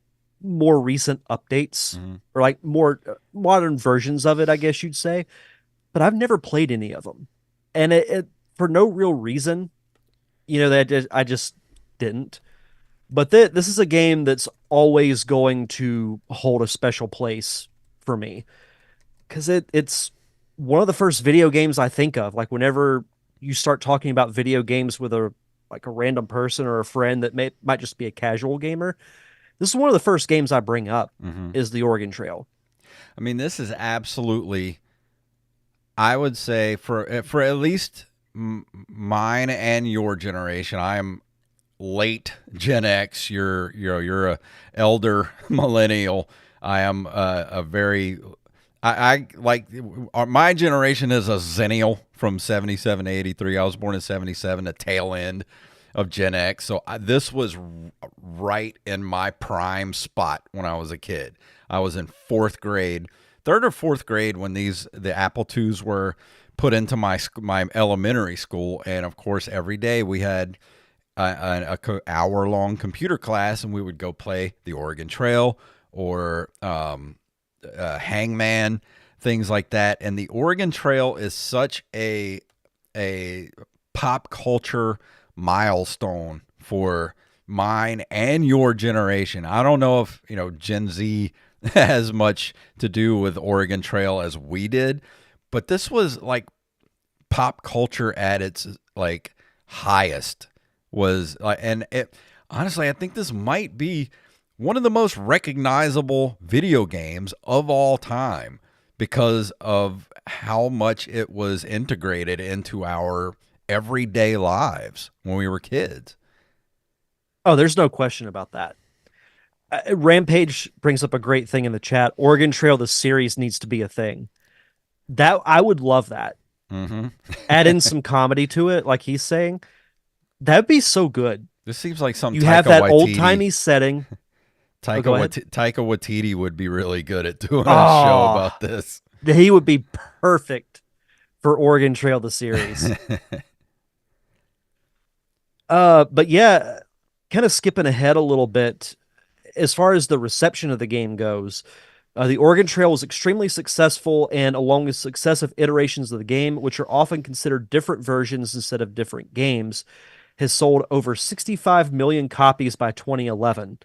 more recent updates, or like more modern versions of it, I guess you'd say, but I've never played any of them. And it for no real reason, that I just didn't. But this is a game that's always going to hold a special place for me, because it's one of the first video games I think of. Like, whenever you start talking about video games with a random person or a friend that might just be a casual gamer, this is one of the first games I bring up, is the Oregon Trail. I mean, this is absolutely, I would say, for at least mine and your generation, I am late Gen X. You're a elder millennial. I am a very I like my generation is a zennial from 77 to 83. I was born in 77, the tail end of Gen X. So this was right in my prime spot when I was a kid. I was in fourth grade, third or fourth grade when the Apple IIs were put into my elementary school. And of course, every day we had a hour-long computer class, and we would go play the Oregon Trail or Hangman, things like that. And the Oregon Trail is such a pop culture milestone for mine and your generation. I don't know if Gen Z has much to do with Oregon Trail as we did, but this was like pop culture at its like highest. Was like, and it honestly, I think this might be one of the most recognizable video games of all time because of how much it was integrated into our everyday lives when we were kids. Oh, there's no question about that. Rampage brings up a great thing in the chat. Oregon Trail, the series, needs to be a thing. That I would love that. Mm-hmm. Add in some comedy to it, like he's saying. That'd be so good. This seems like some you Taika have that Waititi. old-timey setting. Taika Waititi would be really good at doing a Oh. show about this. He would be perfect for Oregon Trail, the series. But yeah, kind of skipping ahead a little bit, as far as the reception of the game goes, the Oregon Trail was extremely successful, and along with successive iterations of the game, which are often considered different versions instead of different games, has sold over 65 million copies by 2011.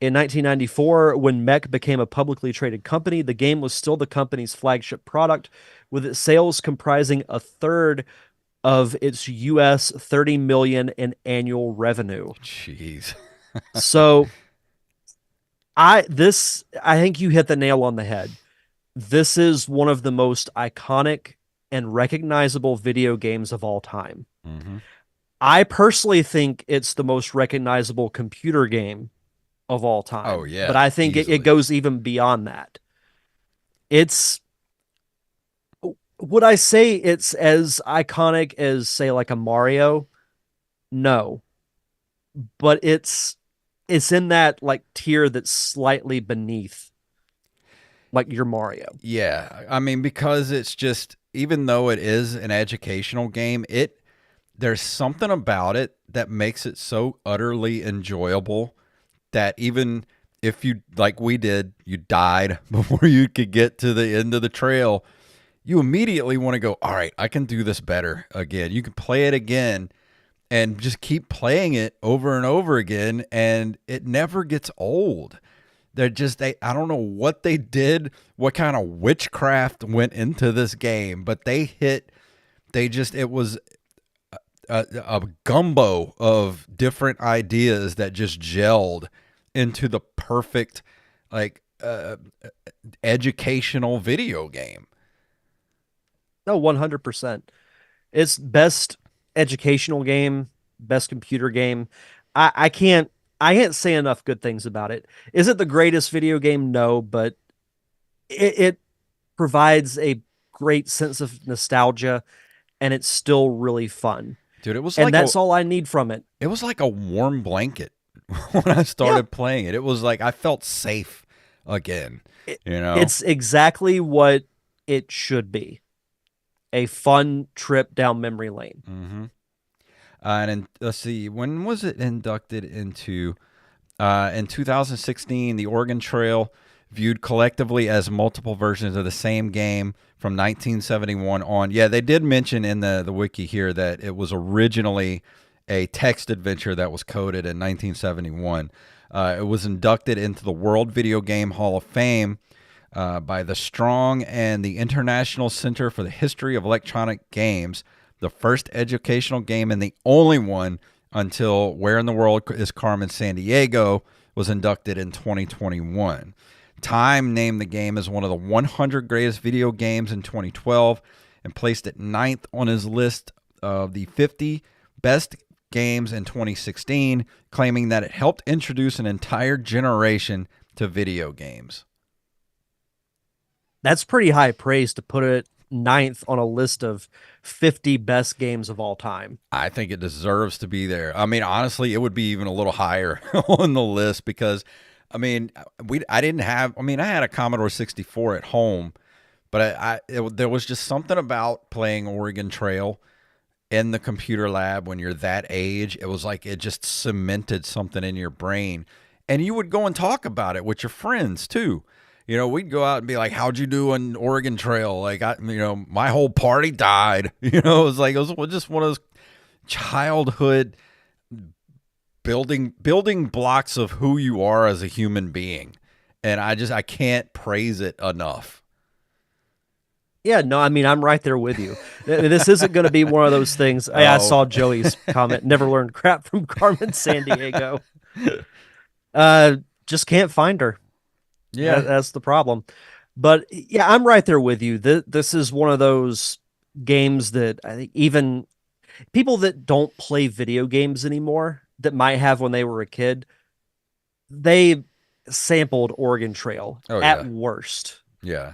In 1994, when Mech became a publicly traded company, the game was still the company's flagship product, with its sales comprising a third of its US 30 million in annual revenue. Jeez. So I think you hit the nail on the head. This is one of the most iconic and recognizable video games of all time. Mm-hmm. I personally think it's the most recognizable computer game of all time. Oh, yeah. But I think it goes even beyond that. Would I say it's as iconic as, say, like a Mario? No. But it's in that like tier that's slightly beneath like your Mario. Yeah. I mean, because it's just, even though it is an educational game, there's something about it that makes it so utterly enjoyable that even if you, like we did, you died before you could get to the end of the trail, you immediately want to go, all right, I can do this better again. You can play it again and just keep playing it over and over again, and it never gets old. I don't know what they did, what kind of witchcraft went into this game, but it was a gumbo of different ideas that just gelled into the perfect educational video game. No, 100%. It's best educational game, best computer game. I can't say enough good things about it. Is it the greatest video game? No, but it provides a great sense of nostalgia, and it's still really fun. Dude, it was and that's all I need from it. It was like a warm blanket when I started playing it. It was like I felt safe again. It's exactly what it should be. A fun trip down memory lane. Mm-hmm. And let's see, when was it inducted into? In 2016, the Oregon Trail, viewed collectively as multiple versions of the same game from 1971 on. Yeah, they did mention in the wiki here that it was originally a text adventure that was coded in 1971. It was inducted into the World Video Game Hall of Fame by the Strong and the International Center for the History of Electronic Games, the first educational game and the only one until Where in the World is Carmen Sandiego was inducted in 2021. Time named the game as one of the 100 greatest video games in 2012 and placed it 9th on his list of the 50 best games in 2016, claiming that it helped introduce an entire generation to video games. That's pretty high praise to put it ninth on a list of 50 best games of all time. I think it deserves to be there. I mean, honestly, it would be even a little higher on the list because, I mean, I didn't have. I mean, I had a Commodore 64 at home, but there was just something about playing Oregon Trail in the computer lab when you're that age. It was like it just cemented something in your brain, and you would go and talk about it with your friends too. You know, we'd go out and be like, "How'd you do on Oregon Trail?" Like, my whole party died. You know, it was just one of those childhood building blocks of who you are as a human being, and I can't praise it enough. Yeah, no, I mean, I'm right there with you. This isn't going to be one of those things. I saw Joey's comment, never learned crap from Carmen Sandiego. Just can't find her. Yeah, that's the problem. But yeah, I'm right there with you. This is one of those games that I think even people that don't play video games anymore, that might have when they were a kid, they sampled Oregon Trail at worst. Yeah.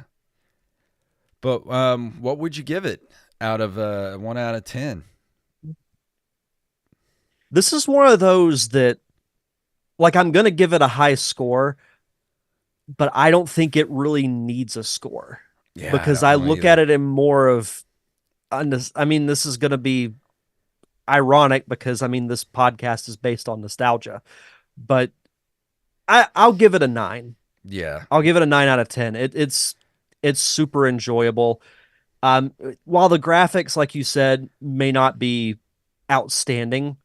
But what would you give it out of 1 out of 10? This is one of those that, like, I'm going to give it a high score, but I don't think it really needs a score. Yeah, because I look at it in more of, I mean, this is going to be ironic because, I mean, this podcast is based on nostalgia, but I'll give it a 9. Yeah. I'll give it a 9 out of 10. It's super enjoyable. While the graphics, like you said, may not be outstanding,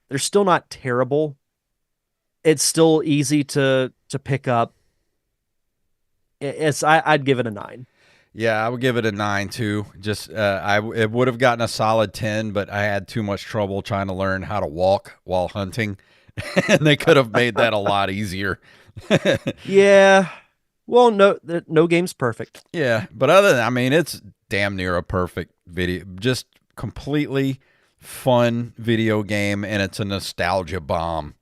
they're still not terrible. It's still easy to pick up. I'd give it a 9. Yeah, I would give it a 9 too. Just it would have gotten a solid 10, but I had too much trouble trying to learn how to walk while hunting, and they could have made that a lot easier. Yeah. Well, no game's perfect. Yeah, but I mean, it's damn near a perfect video. Just completely fun video game, and it's a nostalgia bomb.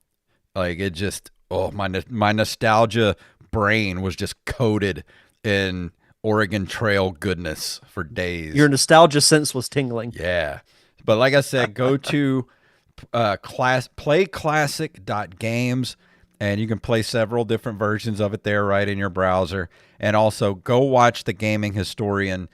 Like, it just, my nostalgia brain was just coated in Oregon Trail goodness for days. Your nostalgia sense was tingling. Yeah. But like I said, go to playclassic.games, and you can play several different versions of it there right in your browser. And also go watch the Gaming Historian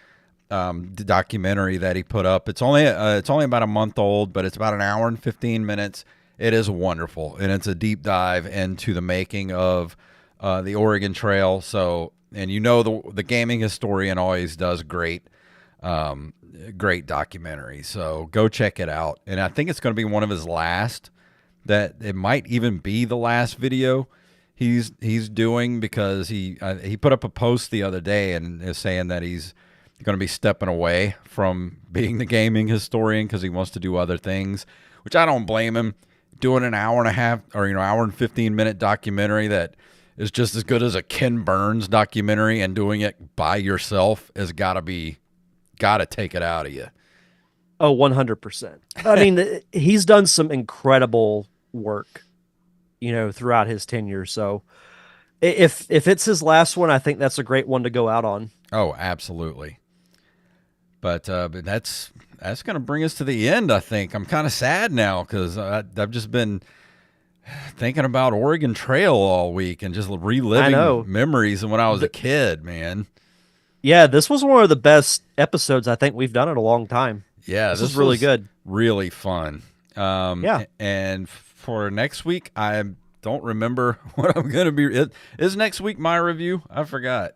documentary that he put up. It's only about a month old, but it's about an hour and 15 minutes. It is wonderful, and it's a deep dive into the making of the Oregon Trail. So, and the Gaming Historian always does great documentary. So go check it out. And I think it's going to be one of his last. That it might even be the last video he's doing, because he put up a post the other day and is saying that he's going to be stepping away from being the Gaming Historian because he wants to do other things, which I don't blame him. Doing an hour and a half or hour and 15-minute documentary that is just as good as a Ken Burns documentary, and doing it by yourself has got to take it out of you. Oh, 100%. I mean, he's done some incredible work, throughout his tenure. So if it's his last one, I think that's a great one to go out on. Oh, absolutely. But that's going to bring us to the end, I think. I'm kind of sad now because I've just been thinking about Oregon Trail all week and just reliving memories of when I was a kid, man. Yeah, this was one of the best episodes I think we've done in a long time. Yeah, this is really good. Really fun. Yeah. And for next week, I don't remember what I'm going to be. Is next week my review? I forgot.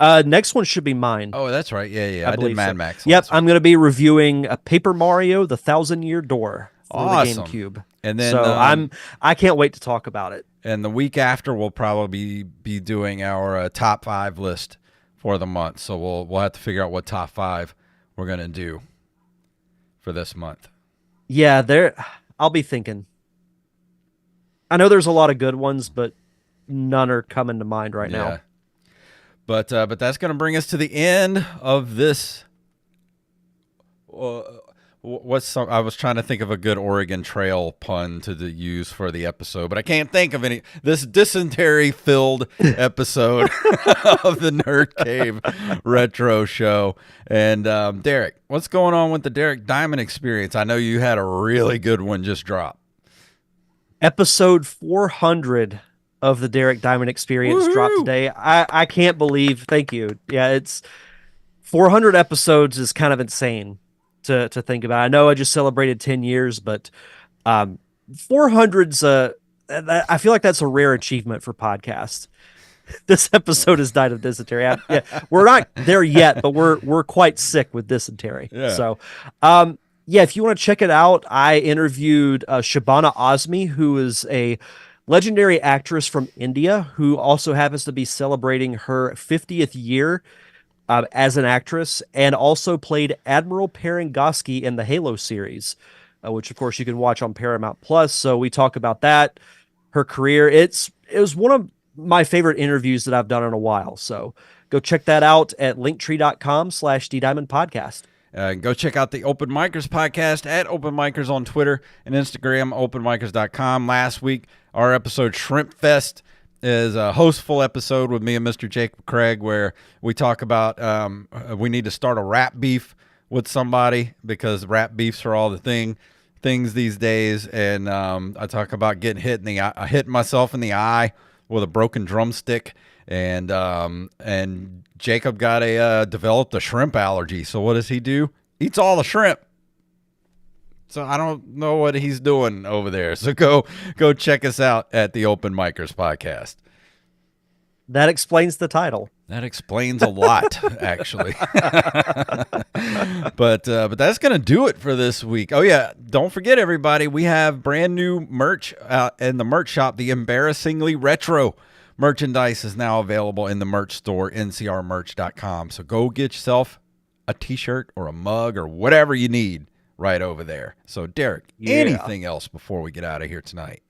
Next one should be mine. Oh, that's right. Yeah. I did Mad Max. Yep, I'm going to be reviewing a Paper Mario: The Thousand-Year Door for the GameCube. And then I can't wait to talk about it. And the week after, we'll probably be doing our top 5 list for the month. So we'll have to figure out what top 5 we're going to do for this month. Yeah, I'll be thinking. I know there's a lot of good ones, but none are coming to mind right now. But that's going to bring us to the end of this. What's some? I was trying to think of a good Oregon Trail pun use for the episode, but I can't think of any. This dysentery-filled episode of the Nerd Cave Retro Show. And Derek, what's going on with the Derek Diamond experience? I know you had a really good one just drop. Episode 400 of the Derek Diamond Experience dropped today. I can't believe. Thank you. Yeah, it's 400 episodes is kind of insane to think about. I know I just celebrated 10 years, but 400's I feel like that's a rare achievement for podcasts. This episode has died of dysentery. Yeah, we're not there yet, but we're quite sick with dysentery. Yeah. So, yeah, if you want to check it out, I interviewed Shabana Azmi, who is a legendary actress from India who also happens to be celebrating her 50th year as an actress, and also played Admiral Perengoski in the Halo series, which of course you can watch on Paramount Plus. So we talk about that, her career. It was one of my favorite interviews that I've done in a while. So go check that out at linktree.com/DDiamondPodcast. Go check out the Open Micers podcast at Open Micers on Twitter and Instagram, openmicers.com. Last week, our episode Shrimp Fest is a hostful episode with me and Mr. Jacob Craig, where we talk about we need to start a rap beef with somebody because rap beefs are all the things these days. And I talk about getting hit in the eye. I hit myself in the eye with a broken drumstick, and Jacob developed a shrimp allergy. So what does he do? Eats all the shrimp. So I don't know what he's doing over there. So go check us out at the Open Micers podcast. That explains the title. That explains a lot, actually. But that's going to do it for this week. Oh, yeah. Don't forget, everybody, we have brand new merch in the merch shop. The Embarrassingly Retro merchandise is now available in the merch store, ncrmerch.com. So go get yourself a T-shirt or a mug or whatever you need right over there. So, Derek, anything else before we get out of here tonight?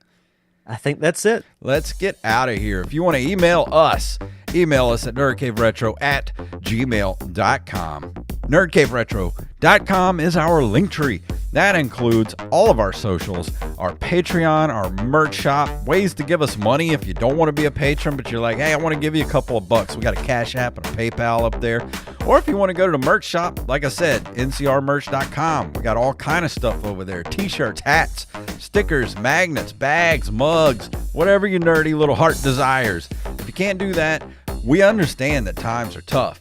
I think that's it. Let's get out of here. If you want to email us at nerdcaveretro@gmail.com. Nerdcaveretro.com is our link tree. That includes all of our socials, our Patreon, our merch shop, ways to give us money if you don't want to be a patron, but you're like, hey, I want to give you a couple of bucks. We got a Cash App and a PayPal up there. Or if you want to go to the merch shop, like I said, ncrmerch.com. We got all kind of stuff over there. T-shirts, hats, stickers, magnets, bags, mugs, whatever your nerdy little heart desires. If you can't do that, we understand that times are tough.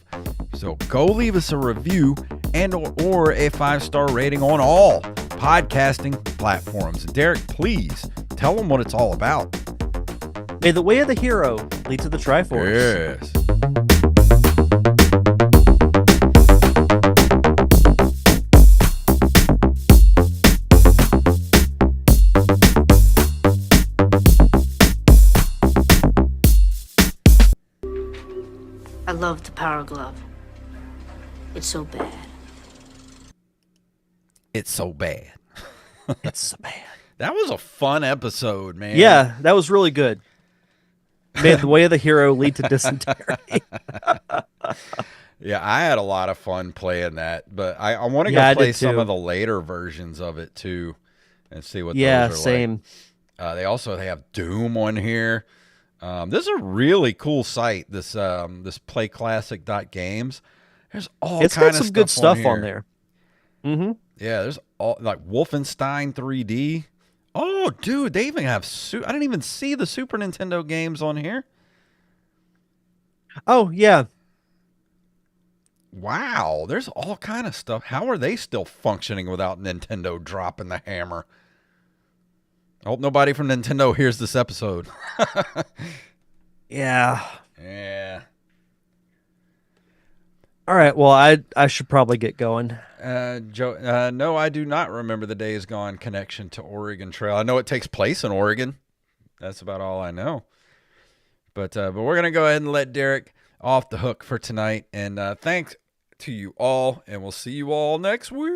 So go leave us a review and or a 5-star rating on all podcasting platforms. Derek, please tell them what it's all about. May the way of the hero lead to the Triforce. Yes. I love the Power Glove. It's so bad. It's so bad. It's so bad. That was a fun episode, man. Yeah, that was really good. May the way of the hero lead to dysentery. Yeah, I had a lot of fun playing that, but I want to Yeah, I go play did some too. of the later versions of it too and see what Yeah, those are same. like. They have Doom on here. This is a really cool site, this playclassic.games. There's all It's kind got of some good stuff here. on there. Mm-hmm. Yeah, there's all like Wolfenstein 3D. Oh, dude, they even have I didn't even see the Super Nintendo games on here. Oh, yeah. Wow, there's all kind of stuff. How are they still functioning without Nintendo dropping the hammer? I hope nobody from Nintendo hears this episode. Yeah. Yeah. All right. Well, I should probably get going. Joe, no, I do not remember the Days Gone connection to Oregon Trail. I know it takes place in Oregon. That's about all I know. But we're going to go ahead and let Derek off the hook for tonight. And thanks to you all, and we'll see you all next week.